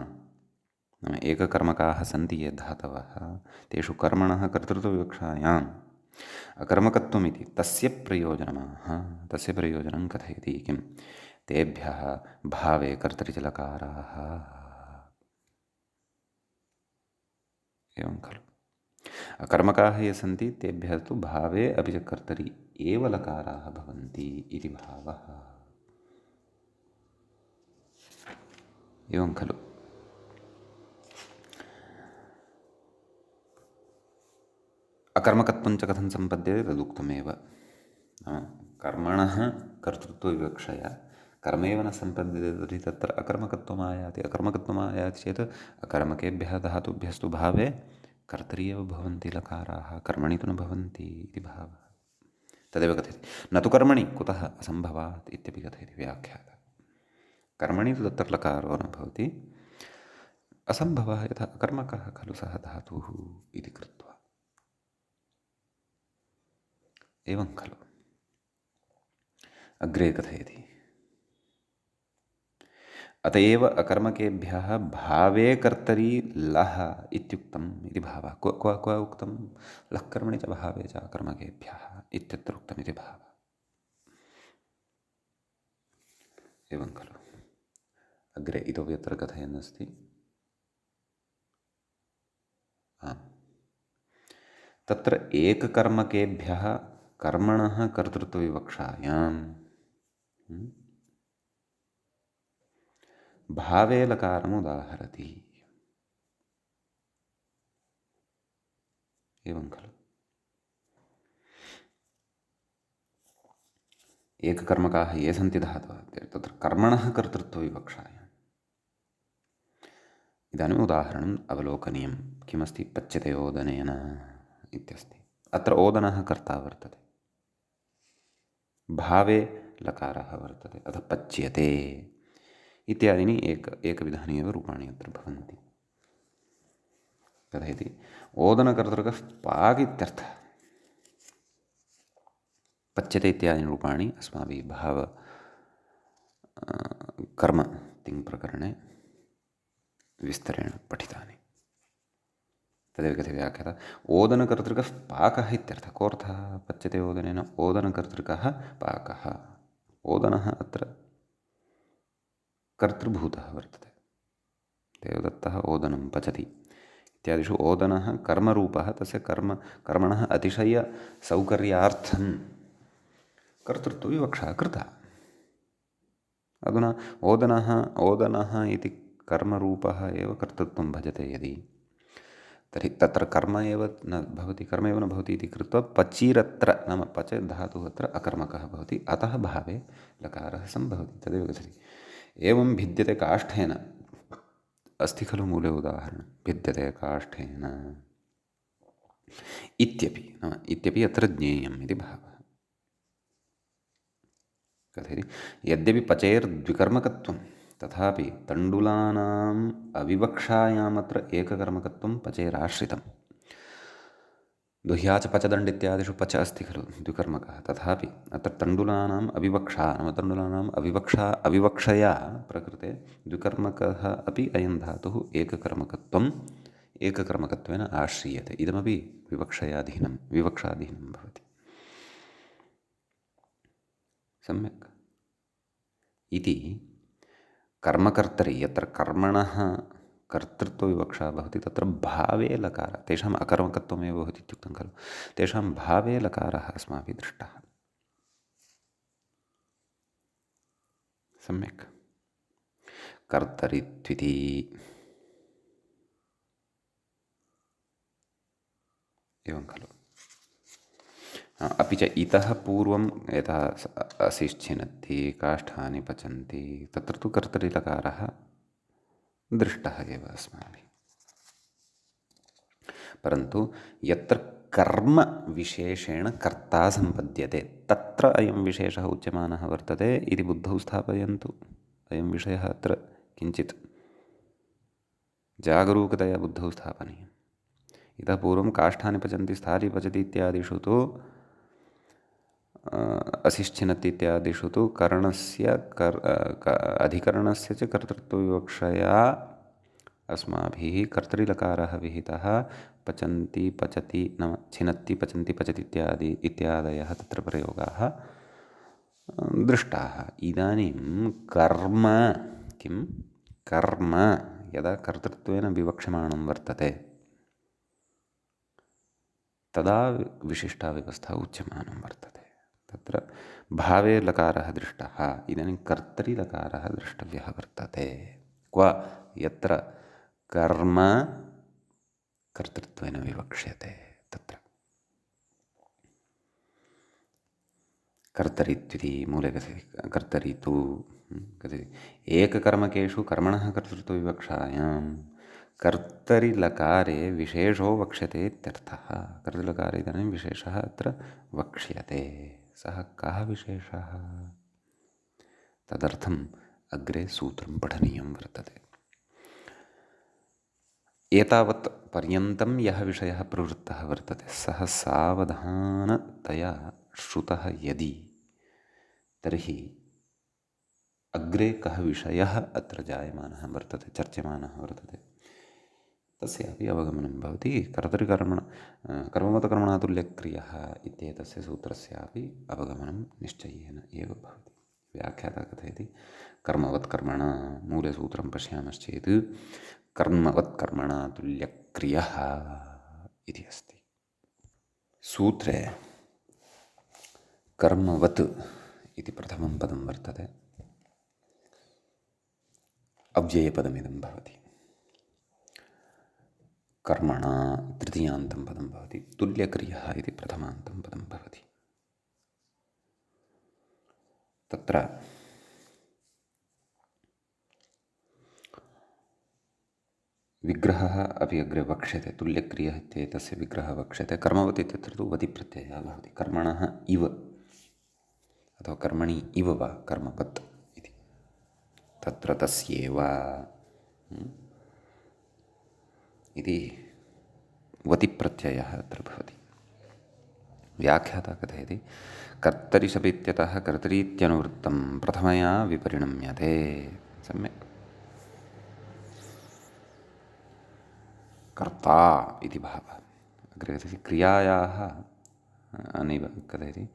नाम एककर्मकाः सन्ति ये धातवः तेषु कर्मणः कर्तृत्वविवक्षायाम् अकर्मकत्वमिति तस्य प्रयोजनं कथयति किं तेभ्यः भावे कर्तरि च लकाराः एवं खलु। अकर्मकाः ये सन्ति तेभ्यः तु भावे अपि च कर्तरि एव लकाराः भवन्ति इति भावः एवं खलु। अकर्मकत्वं च कथं सम्पद्यते तदुक्तमेव। कर्मणः कर्तृत्वविवक्षया कर्मेव न सम्पद्यते तर्हि तत्र अकर्मकत्वम् आयाति चेत् अकर्मकेभ्यः धातुभ्यस्तु भावे कर्तरि एव भवन्ति लकाराः, कर्मणि तु न भवन्ति इति भावः। तदेव कथयति न तु कर्मणि कुतः असम्भवात् इत्यपि कथयति व्याख्यातः। कर्मणि तु तत्र लकारो न भवति, असम्भवः यथा अकर्मकः खलु सः धातुः इति कृत्वा एवं खलु। अग्रे कथयति अत एव अकर्मकेभ्यः भावे कर्तरि लः इत्युक्तम् इति भावः। क्व उक्तं लः कर्मणि च भावे च अकर्मकेभ्यः इत्यत्र उक्तम् इति भावः एवं खलु। अग्रे इतोपि अत्र कथयन् अस्ति तत्र एककर्मकेभ्यः कर्मणः कर्तृत्वविवक्षायां भावे लकारमुदाहरति एवं खलु। एककर्मकाः ये सन्ति धातवः तत्र कर्मणः कर्तृत्वविवक्षायाम् इदानीम् उदाहरणम् अवलोकनीयं किमस्ति पच्यते ओदनेन इत्यस्ति। अत्र ओदनः कर्ता वर्तते, भावे लकारः वर्तते, अतः पच्यते इत्यादीनि एकविधानि एव रूपाणि अत्र भवन्ति। कथयति ओदनकर्तृकः पाक् इत्यर्थः। पच्यते इत्यादीनि रूपाणि अस्माभिः भाव कर्म तिङ्प्रकरणे विस्तरेण पठितानि। तदेव कथयति व्याख्यातः ओदनकर्तृकः पाकः इत्यर्थः। कोऽर्थः पच्यते ओदनेन ओदनकर्तृकः पाकः। ओदनः अत्र कर्तृभूतः वर्तते। देवदत्तः ओदनं पचति इत्यादिषु ओदनः कर्मरूपः, तस्य कर्मणः अतिशयसौकर्यार्थं कर्तृत्वविवक्षा कृता। अधुना ओदनः इति कर्मरूपः एव कर्तृत्वं भजते यदि, तर्हि तत्र कर्म एव न भवति इति कृत्वा पचिरत्र नाम पच धातुः अत्र अकर्मकः भवति, अतः भावे लकारः सम्भवति। तदेव कथयति एवं भिद्यते काष्ठेन अस्ति खलु मूले उदाहरणं भिद्यते काष्ठेन इत्यपि अत्र ज्ञेयम् इति भावः। कथयति यद्यपि पचेर्द्विकर्मकत्वं तथापि तण्डुलानाम् अविवक्षायामत्र एककर्मकत्वं पचेराश्रितम्। दुह्या च पचदण्ड इत्यादिषु पच अस्ति खलु द्विकर्मकः, तथापि अत्र तण्डुलानाम् अविवक्षा नाम तण्डुलानाम् अविवक्षया प्रकृते द्विकर्मकः अपि अयं धातुः एककर्मकत्वम् एककर्मकत्वेन आश्रीयते। इदमपि विवक्षाधीनं भवति। सम्यक्। इति कर्मकर्तरि यत्र कर्मणः कर्तृत्वविवक्षा भवति तत्र भावे लकारः, तेषाम् अकर्मकत्वमेव भवति इत्युक्तं खलु, तेषां भावे लकारः अस्माभिः दृष्टः। सम्यक्। कर्तरित्विति एवं खलु। अपि च इतः पूर्वं यथा असिश्छिनत्ति, काष्ठानि पचन्ति, तत्र तु कर्तरिलकारः दृष्टः एव अस्माभिः। परन्तु यत्र कर्मविशेषेण कर्ता सम्पद्यते तत्र अयं विशेषः उच्यमानः वर्तते इति बुद्धौ स्थापयन्तु। अयं विषयः अत्र किञ्चित् जागरूकतया बुद्धौ स्थापनीयम्। इतः पूर्वं काष्ठानि पचन्ति, स्थाली पचति इत्यादिषु तु असिश्छिनत्ति इत्यादिषु तु करणस्य अधिकरणस्य च कर्तृत्वविवक्षया अस्माभिः कर्तृलकारः विहितः। पचन्ति पचति नाम छिनत्ति पचन्ति पचति इत्यादयः तत्र प्रयोगाः दृष्टाः। इदानीं कर्म किं कर्म यदा कर्तृत्वेन विवक्ष्यमाणं वर्तते तदा विशिष्टा व्यवस्था उच्यमानं वर्तते। तत्र भावे लकारः दृष्टः। इदानीं कर्तरिलकारः द्रष्टव्यः वर्तते। क्व यत्र कर्म कर्तृत्वेन विवक्ष्यते तत्र। कर्तरित्विति मूले कथयति कर्तरि तु कथयति एककर्मकेषु कर्मणः कर्तृत्वविवक्षायां कर्तरिलकारे विशेषो वक्ष्यते इत्यर्थः। कर्तरिलकारे इदानीं विशेषः अत्र वक्ष्यते। सः कः विशेषः? तदर्थम् अग्रे सूत्रं पठनीयं वर्तते। एतावत् पर्यन्तं यः विषयः प्रवृत्तः वर्तते सः सावधानतया श्रुतः यदि, तर्हि अग्रे कः विषयः अत्र जायमानः वर्तते, चर्च्यमानः वर्तते, तस्यापि अवगमनं भवति। कर्मवत्कर्मणातुल्यक्रियः इत्येतस्य सूत्रस्यापि अवगमनं निश्चयेन एव भवति। व्याख्याता कथयति कर्मवत्कर्मणा, मूले सूत्रं पश्यामश्चेत् कर्मवत्कर्मणातुल्यक्रियः इति अस्ति। सूत्रे कर्मवत् इति प्रथमं पदं वर्तते, अव्ययपदमिदं भवति। कर्मणा तृतीयान्तं पदं भवति, तुल्यक्रियः इति प्रथमान्तं पदं भवति। तत्र विग्रहः अपि अग्रे वक्ष्यते। तुल्यक्रियः इत्येतस्य विग्रहः वक्ष्यते। कर्मवत् इत्यत्र तु वति प्रत्ययः भवति। कर्मणः इव अथवा कर्मणि इव वा कर्मवत् इति, तत्र तस्यैव इति वतिप्रत्ययः अत्र भवति। व्याख्याता कथयति कर्तरिशप् इत्यतः कर्तरीत्यनुवृत्तं प्रथमया विपरिणम्यते। सम्यक्। कर्ता इति भावः। अग्रे कथयति क्रियायाः नैव कथयति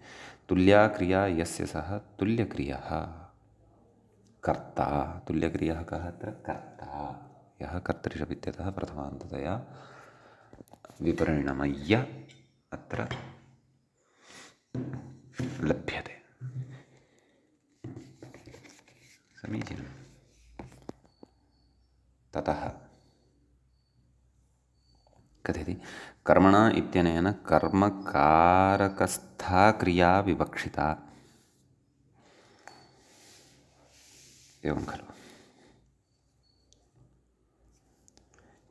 तुल्या क्रिया यस्य सः तुल्यक्रियः कर्ता। तुल्यक्रियः कः अत्र? कर्ता, यः कर्तरिशप् इत्यतः प्रथमान्ततया विपरिणमय्य अत्र लभ्यते। समीचीनं। ततः कथयति कर्मणा इत्यनेन कर्मकारकस्था क्रिया विवक्षिता। एवं खलु।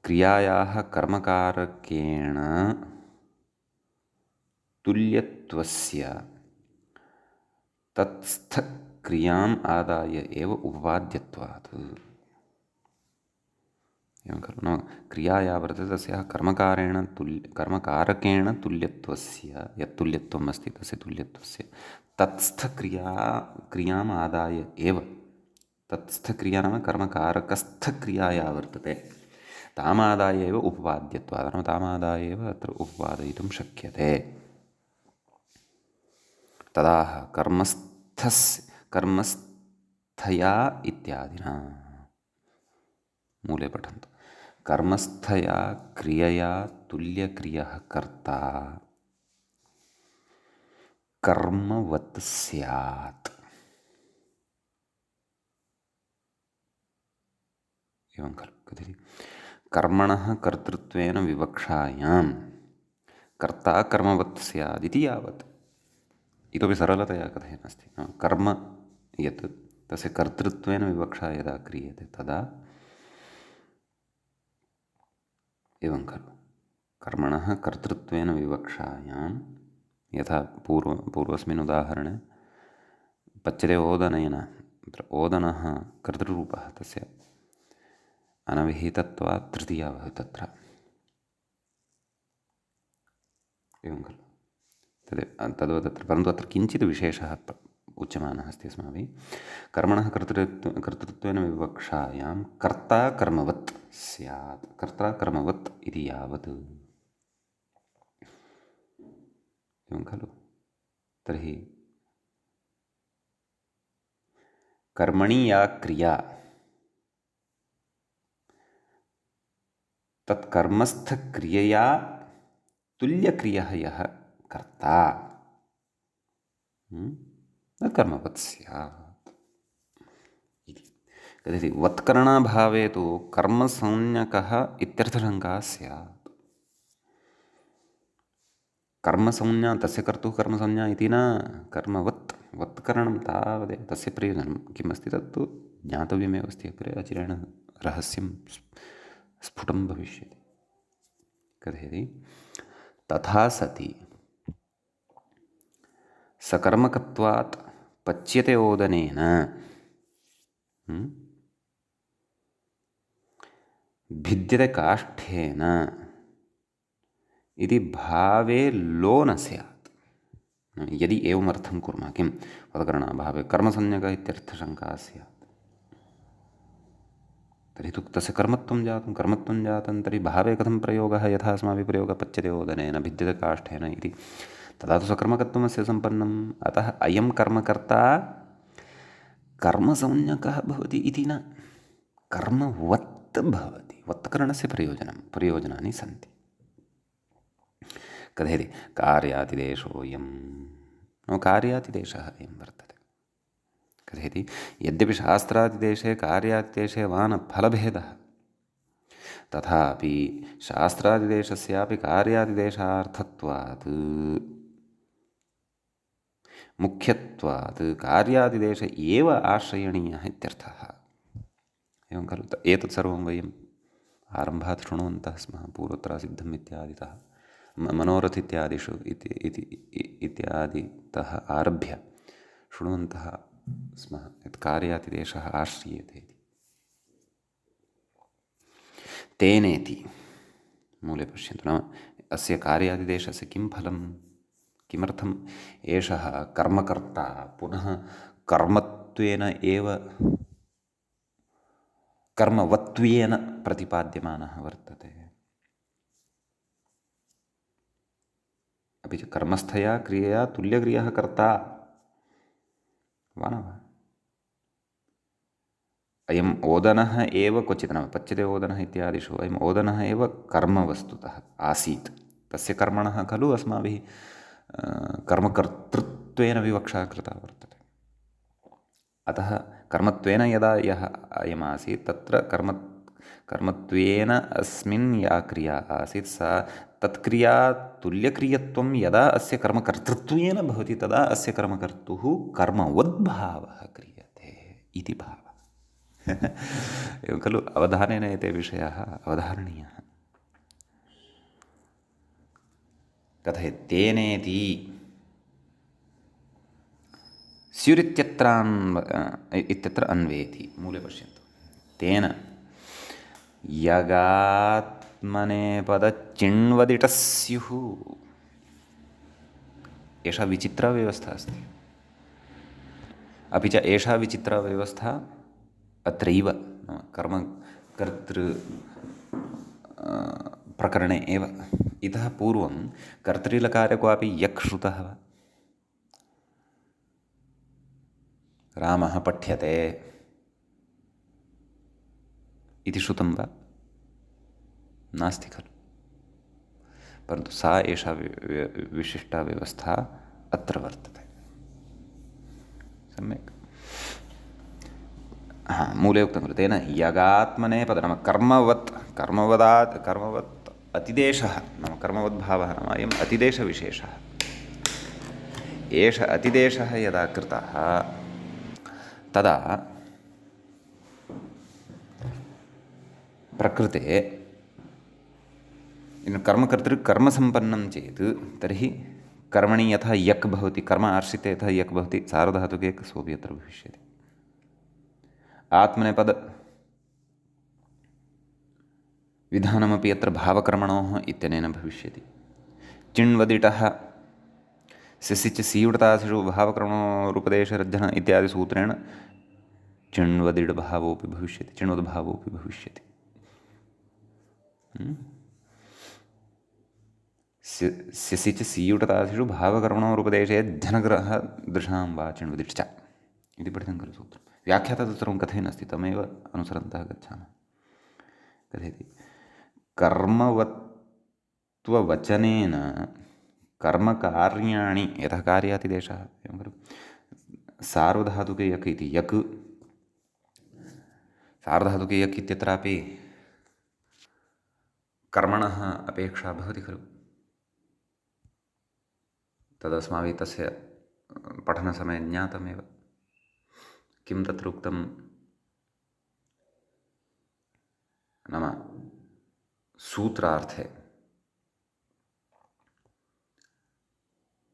क्रियायाः कर्मकारकेण तुल्यत्वस्य तत्स्थक्रियाम् आदाय एव उपपाद्यत्वात्। एवं खलु। न क्रियाया वर्तते तस्याः कर्मकारकेण तुल्यत्वस्य यत् तुल्यत्वम् अस्ति तस्य तुल्यत्वस्य क्रियाम् आदाय एव, तत्स्थक्रिया नाम कर्मकारकस्थक्रिया या वर्तते तामादाय एव उपपाद्यत्वात्, नाम तामादाय एव अत्र उपपादयितुं शक्यते। तदाह कर्मस्थया इत्यादिना। मूले पठन्तु। कर्मस्थया क्रियया तुल्यक्रियः कर्ता कर्मवत् स्यात्। एवं खलु कथयति कर्मणः कर्तृत्वेन विवक्षायां कर्ता कर्मवत् स्यात् इति यावत्। इतोपि सरलतया कथयन्नस्ति। कर्म यत् तस्य कर्तृत्वेन विवक्षा यदा क्रियते तदा एवं खलु कर्मणः कर्तृत्वेन विवक्षायां यथा पूर्वस्मिन् उदाहरणे पच्यते ओदनेन, तत्र ओदनः कर्तृरूपः तस्य अनविहितत्वात् तृतीया भवति तत्र। एवं खलु तद्वत् अत्र, परन्तु अत्र किञ्चित् विशेषः उच्यमानः अस्ति अस्माभिः। कर्मणः कर्तृत्वेन विवक्षायां कर्ता कर्मवत् स्यात्। कर्ता कर्मवत् इति यावत्। एवं खलु तर्हि कर्मणि या क्रिया तत्कर्मस्थक्रियया तुल्यक्रियः यः कर्ता न कर्मवत् स्यात् इति कथयति। वत्करणाभावे तु कर्मसंज्ञकः इत्यर्थशङ्का स्यात्। कर्मसंज्ञा तस्य कर्तुः कर्मसंज्ञा इति न, कर्मवत् वत्करणं तावदेव। तस्य प्रयोजनं किम् अस्ति तत्तु ज्ञातव्यमेव अस्ति। अग्रे अचिरेण रहस्यं स्फुटं भविष्यति। कथयति तथा सति सकर्मकत्वात् पच्यते ओदनेन भिद्यते काष्ठेन इति भावे लो न स्यात्। यदि एवमर्थं कुर्मः, किं वत्करणाभावे कर्मसंज्ञकः इत्यर्थशङ्का स्यात्, तर्हि तु तस्य कर्मत्वं जातं तर्हि भावे कथं प्रयोगः, यथा अस्माभिः प्रयोगः पच्यते ओदनेन भिद्यते काष्ठेन इति, तदा तु सकर्मकत्वमस्य सम्पन्नम्। अतः अयं कर्मकर्ता कर्मसंज्ञकः भवति इति न, कर्मवत् भवति। वत्करणस्य प्रयोजनानि सन्ति। कथयति कार्यातिदेशोऽयं, कार्यातिदेशः अयं वर्तते। कथयति यद्यपि शास्त्रातिदेशे कार्यातिदेशे वा न फलभेदः, तथापि शास्त्रातिदेशस्यापि कार्यातिदेशार्थत्वात् मुख्यत्वात् कार्यातिदेश एव आश्रयणीयः इत्यर्थः। एवं खलु एतत् सर्वं वयम् आरम्भात् शृण्वन्तः स्मः, पूर्वत्रासिद्धम् इत्यादितः मनोरथ इत्यादिषु इत्यादितः आरभ्य शृण्वन्तः स्मः यत् कार्यातिदेशः आश्रियते इति। तेनेति मूले पश्यन्तु, नाम अस्य कार्यातिदेशस्य किं फलं, किमर्थम् एषः कर्मकर्ता पुनः कर्मत्वेन एव कर्मवत्वेन प्रतिपाद्यमानः वर्तते। अपि च कर्मस्थया क्रियया तुल्यक्रियः कर्ता वा न वा। अयम् ओदनः एव क्वचित्, नाम पच्यते ओदनः इत्यादिषु अयम् ओदनः एव कर्म वस्तुतः आसीत्। तस्य कर्मणः खलु अस्माभिः कर्मकर्तृत्वेन विवक्षा कृता वर्तते। अतः कर्मत्वेन यदा यः अयमासीत् तत्र कर्मत्वेन अस्मिन् या क्रिया आसीत् सा तत्क्रिया तुल्यक्रियत्वं यदा अस्य कर्मकर्तृत्वेन भवति तदा अस्य कर्मकर्तुः कर्मवद्भावः क्रियते इति भावः। एवं खलु अवधानेन एते विषयाः अवधारणीयाः। कथयति तेनेति स्युरित्यत्र अन्वेति। मूले पश्यन्तु, तेन यगात्मनेपदचिण्वदिटः स्युः। एषा विचित्रा व्यवस्था अस्ति। अपि च एषा विचित्रा व्यवस्था अत्रैव कर्मकर्तृ प्रकरणे एव। इतः पूर्वं कर्तृलकारे क्वापि यक् श्रुतः वा? रामः पठ्यते इति श्रुतं वा? नास्ति खलु। परन्तु सा एषा विशिष्टा व्यवस्था अत्र वर्तते। सम्यक्। मूले उक्तं खलु, तेन यगात्मने पद नाम कर्मवत् अतिदेशः, नाम कर्मवद्भावः नाम अयम् अतिदेशविशेषः। एष अतिदेशः यदा कृतः तदा प्रकृते कर्मसम्पन्नं चेत् तर्हि कर्मणि यथा यक् भवति, कर्म आश्रिते यथा यक् भवति, सार्वधातुके यक् सोऽपि अत्र भविष्यति। आत्मनेपद विधानमपि अत्र भावकर्मणोः इत्यनेन भविष्यति। चिण्वदिटः सिसिच सीवृतासिषु भावकर्मणोरुपदेशरज्जनः इत्यादि सूत्रेण चिण्वदिडभावोऽपि भविष्यति, चिण्वद्भावोऽपि भविष्यति। सिसिच सीयुटतासिषु भावकर्मणोरुपदेशे धनग्रह दृशां वा चिण्वदिश्च इति पठितं खलु सूत्रं। व्याख्याता तत् सर्वं कथयन्नस्ति, तमेव अनुसरन्तः गच्छामः। कथयति, कर्मवत्ववचनेन कर्मकार्याणि यतः कार्यातिदेशः एवं खलु, सार्वधातुके यक् इति यक्, सार्वधातुके यक् इत्यत्रापि कर्मणः अपेक्षा भवति खलु। तदस्माभिः तस्य पठनसमये ज्ञातमेव। किं तत्र उक्तं नाम सूत्रार्थे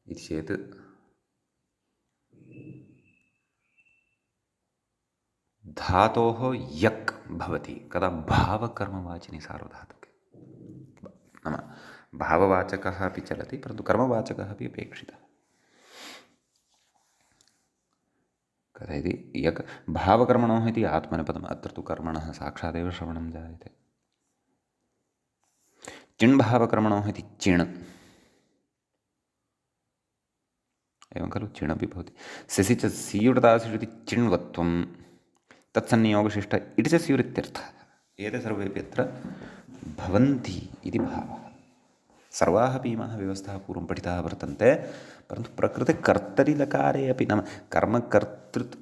इति चेत् धातोः यक् भवति कदा भावकर्मवाचिनि सार्वधातुके, नाम भाववाचकः अपि चलति परन्तु कर्मवाचकः अपि अपेक्षितः। कथयति, यक् भावकर्मणोः इति आत्मनेपदम्, अत्र तु कर्मणः साक्षादेव श्रवणं जायते। चिण् भावकर्मणोः इति चिण् एवं खलु, चिणपि भवति। सिसि च सीयुटदासिषु इति चिण्वत्वं तत्सन्नियोगशिष्ट इति च स्युरित्यर्थः। एते सर्वेपि अत्र भवन्ति इति भावः। सर्वाः अपि इमाः व्यवस्थाः पूर्वं पठिताः वर्तन्ते, परन्तु प्रकृते कर्तरिलकारे अपि नाम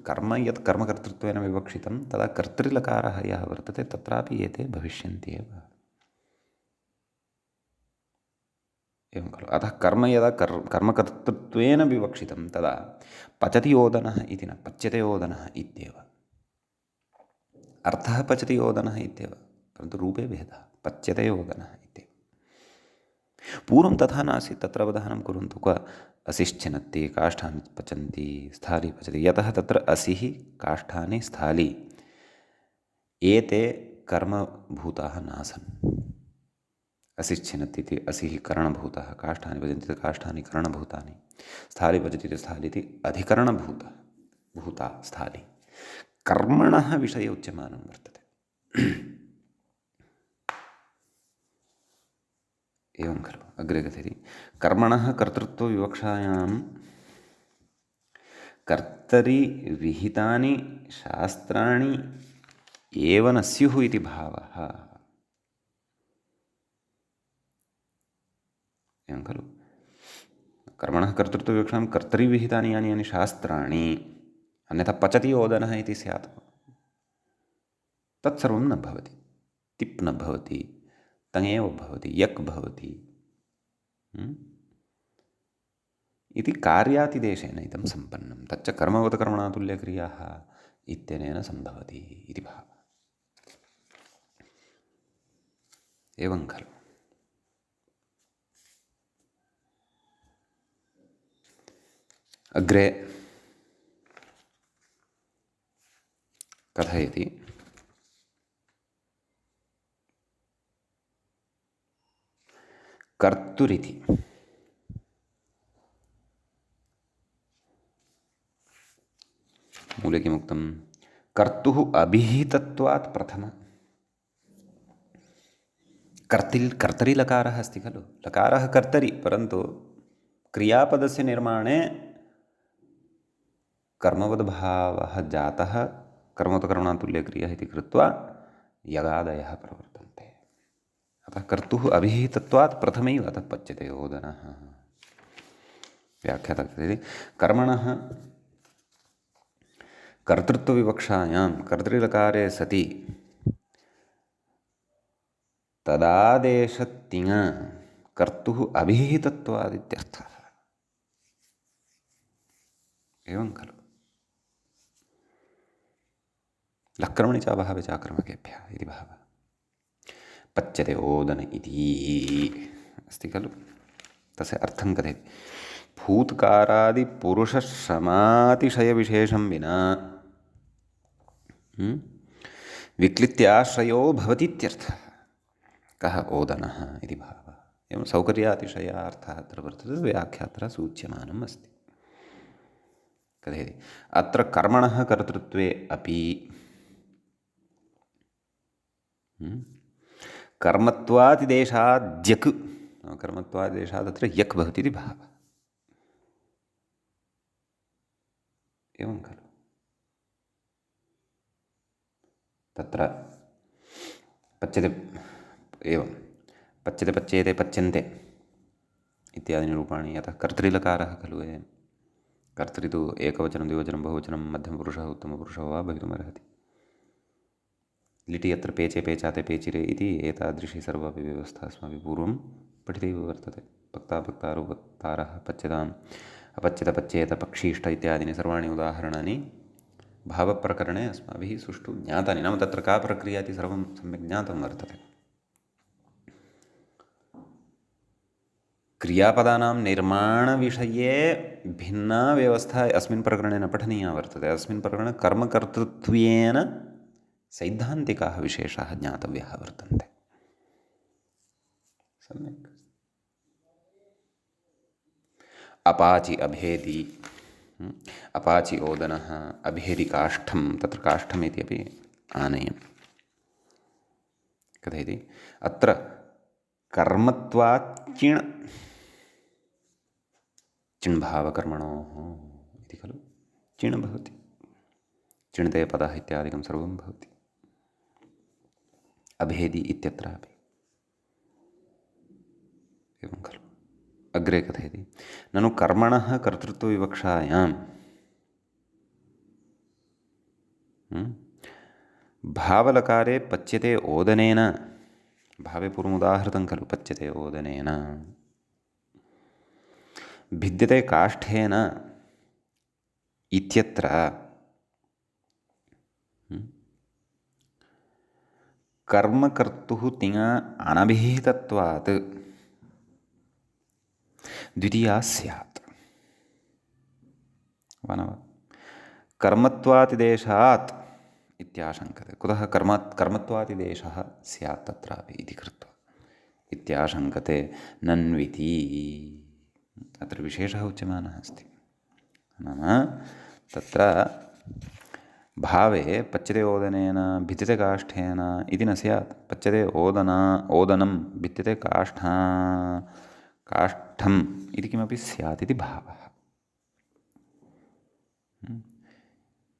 कर्म यत् कर्मकर्तृत्वेन विवक्षितं तदा कर्तरिलकारः यः वर्तते तत्रापि एते भविष्यन्ति एव। एवं खलु। अतः कर्म यदा कर्मकर्तृत्वेन विवक्षितं तदा पचति ओदनः इति न, पच्यते ओदनः इत्येव। अर्थः पचति ओदनः इत्येव, परन्तु रूपे भेदः, पच्यते ओदनः इत्येव। पूर्वं तथा नासीत्। तत्र अवधानं कुर्वन्तु, क्व असिश्चिनत्ति, काष्ठानि पचन्ति, स्थाली पचति। यतः तत्र असिः, काष्ठानि, स्थाली एते कर्मभूताः नासन्। असिश्चिनत्ति इति असिः करणभूतः, काष्ठानि पचन्ति इति काष्ठानि करणभूतानि, स्थाली पचति इति स्थाली इति अधिकरणभूता स्थाली। कर्मणः विषये उच्यमानं वर्तते। एवं खलु। अग्रे कथयति, कर्मणः कर्तृत्वविवक्षायां कर्तरि विहितानि शास्त्राणि एव न स्युः इति भावः। एवं खलु। कर्मणः कर्तृत्वविवक्षायां कर्तरि विहितानि यानि यानि शास्त्राणि, अन्यथा पचति ओदनः इति स्यात्, तत्सर्वं न भवति। तिप् न भवति, तङेव भवति, यक् भवति इति कार्यातिदेशेन इदं सम्पन्नं। तच्च कर्मवत् कर्मणातुल्यक्रियाः इत्यनेन सम्भवति इति भावः। एवं खलु। अग्रे कथयति, कर्तुरिति मूले किमुक्तं, कर्तुः अभिहितत्वात् प्रथम कर्तरि लकारः अस्ति खलु, लकारः कर्तरि, परन्तु क्रियापदस्य निर्माणे कर्मवद्भावः जातः, कर्मोत्कर्मणातुल्यक्रिया इति कृत्वा यगादयः प्रवर्तन्ते। अतः कर्तुः अभिहितत्वात् प्रथमैव अतः पच्यते ओदनः। व्याख्याता कृते कर्मणः कर्तृत्वविवक्षायां कर्तृलकारे सति तदादेशतिङ कर्तुः अभिहितत्वादित्यर्थः। एवं खलु लक्कर्मणि च अभावे च आक्रमकेभ्यः इति भावः। पच्यते ओदन इति अस्ति खलु, तस्य अर्थं कथयति। फूत्कारादिपुरुषश्रमातिशयविशेषं विना विक्लित्याश्रयो भवतीत्यर्थः। कः ओदनः इति भावः। एवं सौकर्यातिशयार्थः अत्र वर्तते, व्याख्यात्र सूच्यमानम् अस्ति। कथयति अत्र कर्मणः कर्तृत्वे अपि कर्मत्वादिदेशात् यक्, कर्मत्वादिदेशात् अत्र यक् भवति इति भावः। एवं खलु तत्र पच्यते, एवं पच्यते पच्येते पच्यन्ते इत्यादीनि रूपाणि। अतः कर्तृलकारः खलु अयं। कर्तरि तु एकवचनं द्विवचनं बहुवचनं मध्यमपुरुषः उत्तमपुरुषः वा भवितुमर्हति। लिटि यत्र पेचे पेचाते पेचिरे इति एतादृशी सर्वापि व्यवस्था अस्माभिः पूर्वं पठितैव वर्तते। पक्ता पक्तारुपक्तारः पच्यताम्, अपच्यत पच्येत पक्षीष्ट इत्यादीनि सर्वाणि उदाहरणानि भावप्रकरणे अस्माभिः सुष्ठु ज्ञातानि। नाम तत्र का प्रक्रिया इति सर्वं सम्यक् ज्ञातं वर्तते। क्रियापदानां निर्माणविषये भिन्ना व्यवस्था अस्मिन् प्रकरणे न पठनीया वर्तते। अस्मिन् प्रकरणे कर्मकर्तृत्वेन सैद्धान्तिकाः विशेषाः ज्ञातव्याः वर्तन्ते। सम्यक्। अपाचि अभेदी, अपाचि ओदनः, अभेदी काष्ठं, तत्र काष्ठम् इति अपि आनयम्। कथयति अत्र कर्मत्वात् चिण्, चिण्भावकर्मणोः इति खलु, चिण् भवति, चिण्ते पदः इत्यादिकं सर्वं भवति। अभेदी इत्यत्रापि एवं खलु। अग्रे कथयति ननु कर्मणः कर्तृत्वविवक्षायां भावलकारे पच्यते ओदनेन, भावे पूर्वमुदाहृतं खलु, पच्यते ओदनेन, भिद्यते काष्ठेन इत्यत्र कर्मकर्तुः तिङ अनभिहितत्वात् द्वितीया स्यात्। वा न वा? कर्मत्वातिदेशात् इत्याशङ्कते। कुतः कर्मत्वातिदेशः स्यात् तत्रापि इति कृत्वा इत्याशङ्कते नन्विति। अत्र विशेषः उच्यमानः अस्ति। नाम तत्र भावे पच्यते ओदनेन भिद्यते काष्ठेन इति न स्यात्। पच्यते ओदनं भिद्यते काष्ठम् इति किमपि स्यात् इति भावः।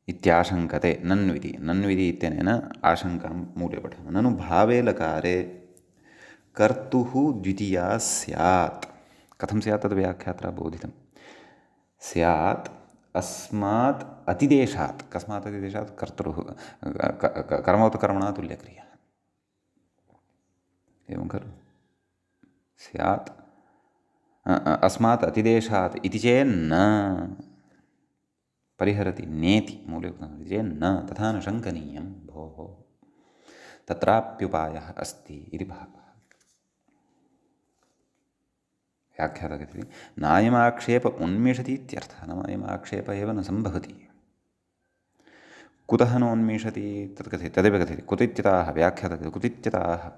इत्याशङ्कते नन्विति, नन्विति इत्यनेन आशङ्कां मूले पठामः। ननु भावे लकारे कर्तुः द्वितीया स्यात्। कथं स्यात् तद् व्याख्यात्रा बोधितं। स्यात् अस्मात् अतिदेशात्। कस्मात् अतिदेशात्? कर्तुः कर्मोत्कर्मणा तुल्यक्रिया। एवं खलु। स्यात् अस्मात् अतिदेशात् इति चेन्न परिहरति, नेति मूले उक्तमस्ति चेन्न तथा न शङ्कनीयं भोः, तत्राप्युपायः अस्ति इति भावः। व्याख्याता कथयति नायमाक्षेप उन्मिषति इत्यर्थः। नाम अयम् आक्षेपः एव न सम्भवति। कुतः न उन्मिषति तत् कथयति, तदेव कथयति। कुतित्यताः, व्याख्याता कथयति कुतित्यताः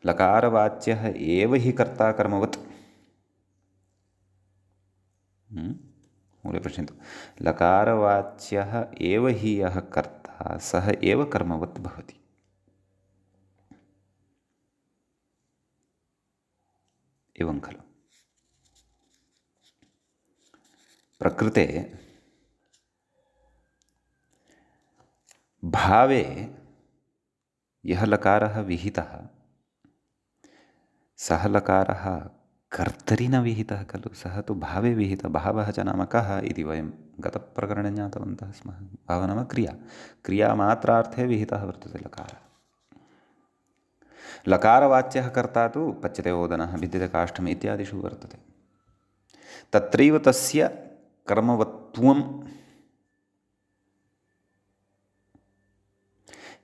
लकारवाच्यः एव हि कर्ता कर्मवत्। मूले पश्यन्तु, लकारवाच्यः एव हि यः कर्ता सः एव कर्मवत् भवति। एवं खलु। प्रकृते भावे यः लकारः विहितः सः लकारः कर्तरि न विहितः खलु, सः तु भावे विहितः। भावः च नाम कः इति वयं गतप्रकरणे ज्ञातवन्तः स्मः। भावः नाम क्रिया, क्रियामात्रार्थे विहितः वर्तते लकारः। लकारवाच्यः कर्ता तु पच्यते ओदनः, भिद्यते काष्ठम् इत्यादिषु वर्तते। तत्रैव तस्य कर्मवत्त्वं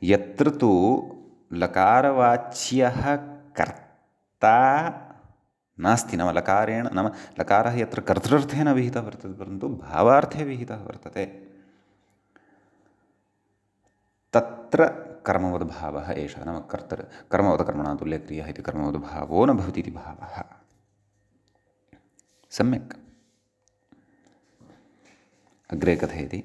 यत्र तु लकारवाच्यः कर्ता नास्ति, नाम लकारेण, नाम लकारः यत्र कर्तृर्थे न विहितः वर्तते परन्तु भावार्थे विहितः वर्तते, तत्र कर्मवद्भावः एषः, नाम कर्मवत्कर्मणा तुल्यक्रियः इति कर्मवद्भावो न भवति इति भावः। सम्यक्। अग्रे कथयति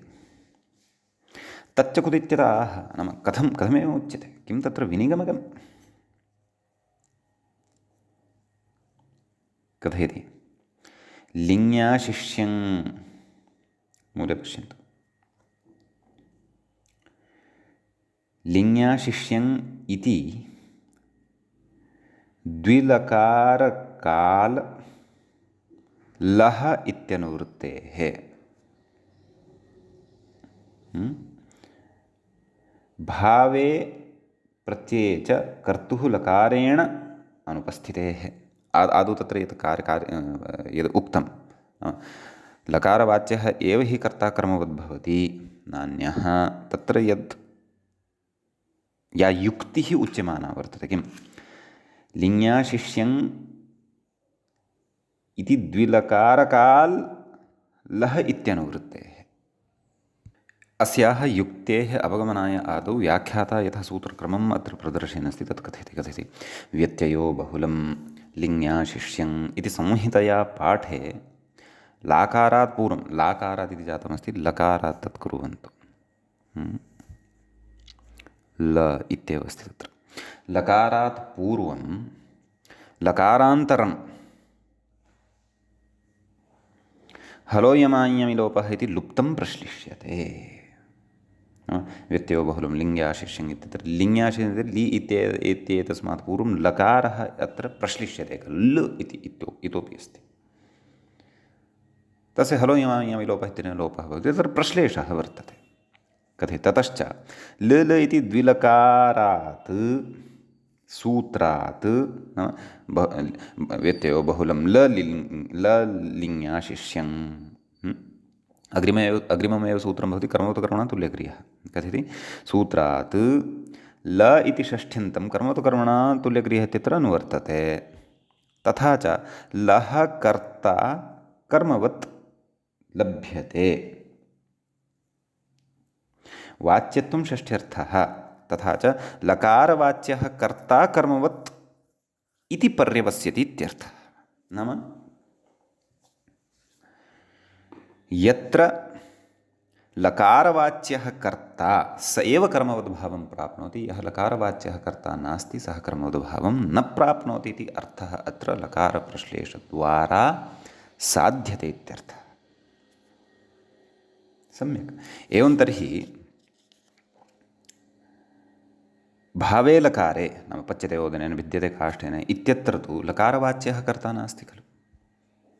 तच्च कुदित्यताः, नाम कथमेव उच्यते, किं तत्र विनिगमकं। कथयति लिङ्याशिष्यं, मूले पश्यन्तु, लिङ्याशिष्यं इति द्विलकारकाल लः इत्यनुवृत्तेः भावे प्रत्यये च कर्तुः लकारेण अनुपस्थितेः। आदौ तत्र यद् उक्तं लकारवाच्यः एव हि कर्ता कर्मवद्भवति नान्यः, तत्र या युक्तिः उच्यमाना वर्तते, किं लिङ्याशिष्यं इति द्विलकारकाल लः इत्यनुवृत्तेः। अस्याः युक्तेः अवगमनाय आदौ व्याख्याता यथा सूत्रक्रमम् अत्र प्रदर्शयन्नस्ति तत् कथयति व्यत्ययो बहुलं लिङ्याशिष्यम् इति संहितया पाठे लाकारात् पूर्वं, लाकारात् इति जातमस्ति, लकारात् तत् कुर्वन्तु, ल इत्येव अस्ति तत्र, लकारात् पूर्वं लकारान्तरं हलोयमान्यमिलोपः इति लुप्तं प्रश्लिष्यते। व्यत्ययो बहुलं लिङ्याशिष्यम् इत्यत्र लिङ्याशिष्यं लि इत्येतस्मात् पूर्वं लकारः अत्र प्रश्लिष्यते, ल इति इतोपि अस्ति, तस्य हलोयमान्यमिलोपः इत्यनेन लोपः भवति, तत्र प्रश्लेषः वर्तते। कथयति ततश्च ल इति द्विलकारात् सूत्रात् व्यत्ययो बहुलं ल लिङ्याशिष्यम्, अग्रिममेव सूत्रं भवति कर्मवत्कर्मणा तुल्यक्रियः। कथयति सूत्रात् ल इति षष्ठ्यन्तं कर्मवत्कर्मणा तुल्यक्रियः इत्यत्र अनुवर्तते। तथा च लः कर्ता कर्मवत् लभ्यते, वाच्यत्वं षष्ठ्यर्थः। तथा च लकारवाच्यः कर्ता कर्मवत् इति पर्यवस्यति इत्यर्थः। नाम यत्र लकारवाच्यः कर्ता स एव कर्मवद्भावं प्राप्नोति, यः लकारवाच्यः कर्ता नास्ति सः कर्मवद्भावं न प्राप्नोति इति अर्थः अत्र लकारप्रश्लेषद्वारा साध्यते इत्यर्थः। सम्यक्। एवं तर्हि भावे लकारे, नाम पच्यते ओदनेन भिद्यते काष्ठेन इत्यत्र तु लकारवाच्यः कर्ता नास्ति खलु,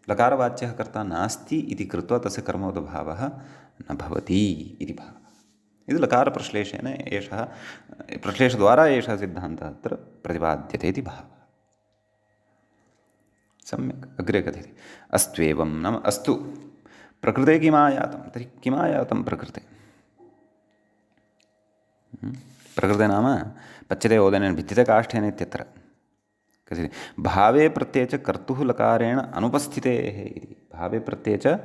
लकारवाच्यः कर्ता नास्ति इति कृत्वा तस्य कर्मवद्भावः न भवति इति भावः। इति लकारप्रश्लेषेण एषः, प्रश्लेषद्वारा एषः सिद्धान्तः अत्र प्रतिपाद्यते इति भावः। सम्यक्। अग्रे कथयति अस्त्वेवं, नाम अस्तु प्रकृते किमायातं, तर्हि किमायातं प्रकृते, प्रकृते नाम पच्यते ओदनेन भिद्यते काष्ठेन इत्यत्र कथयति भावे प्रत्यये च कर्तुः लकारेण अनुपस्थितेः इति। भावे प्रत्यये च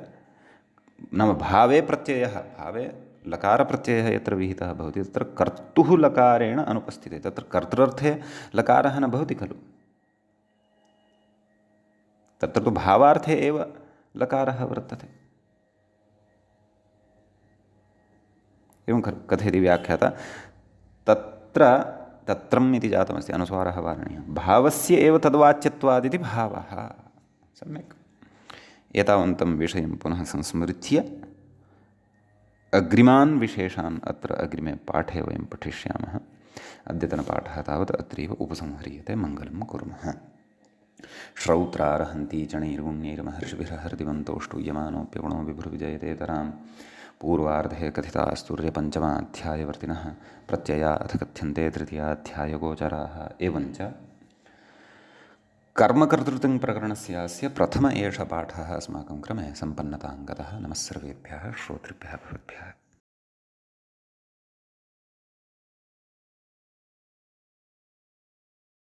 नाम भावे प्रत्ययः, भावे लकारप्रत्ययः यत्र विहितः भवति तत्र कर्तुः लकारेण अनुपस्थिते, तत्र कर्तृर्थे लकारः न भवति खलु, तत्र तु भावार्थे एव लकारः वर्तते। एवं खलु। कथयति व्याख्याता तत्र तत्रम् इति जातमस्ति, अनुस्वारः वारणीयः। भावस्य एव तद्वाच्यत्वादिति भावः। सम्यक्। एतावन्तं विषयं पुनः संस्मृत्य अग्रिमान् विशेषान् अत्र अग्रिमे पाठे वयं पठिष्यामः। अद्यतनपाठः तावत् अत्रैव उपसंह्रियते। मङ्गलं कुर्मः। श्रौत्रार्हन्ति चणैर्गुण्यैर्महर्षिभिर्हरदिवन्तोष्टूयमानोऽप्यगुणो विभुर्विजयतेतरां पूर्वार्धे कथितास्तुर्यपञ्चमाध्यायवर्तिनः प्रत्यया अथ कथ्यन्ते तृतीयाध्यायगोचराः। एवञ्च कर्मकर्तृत्वप्रकरणस्यास्य प्रथम एष पाठः अस्माकं क्रमे सम्पन्नतां गतः। नमः सर्वेभ्यः श्रोतृभ्यः भवद्भ्यः।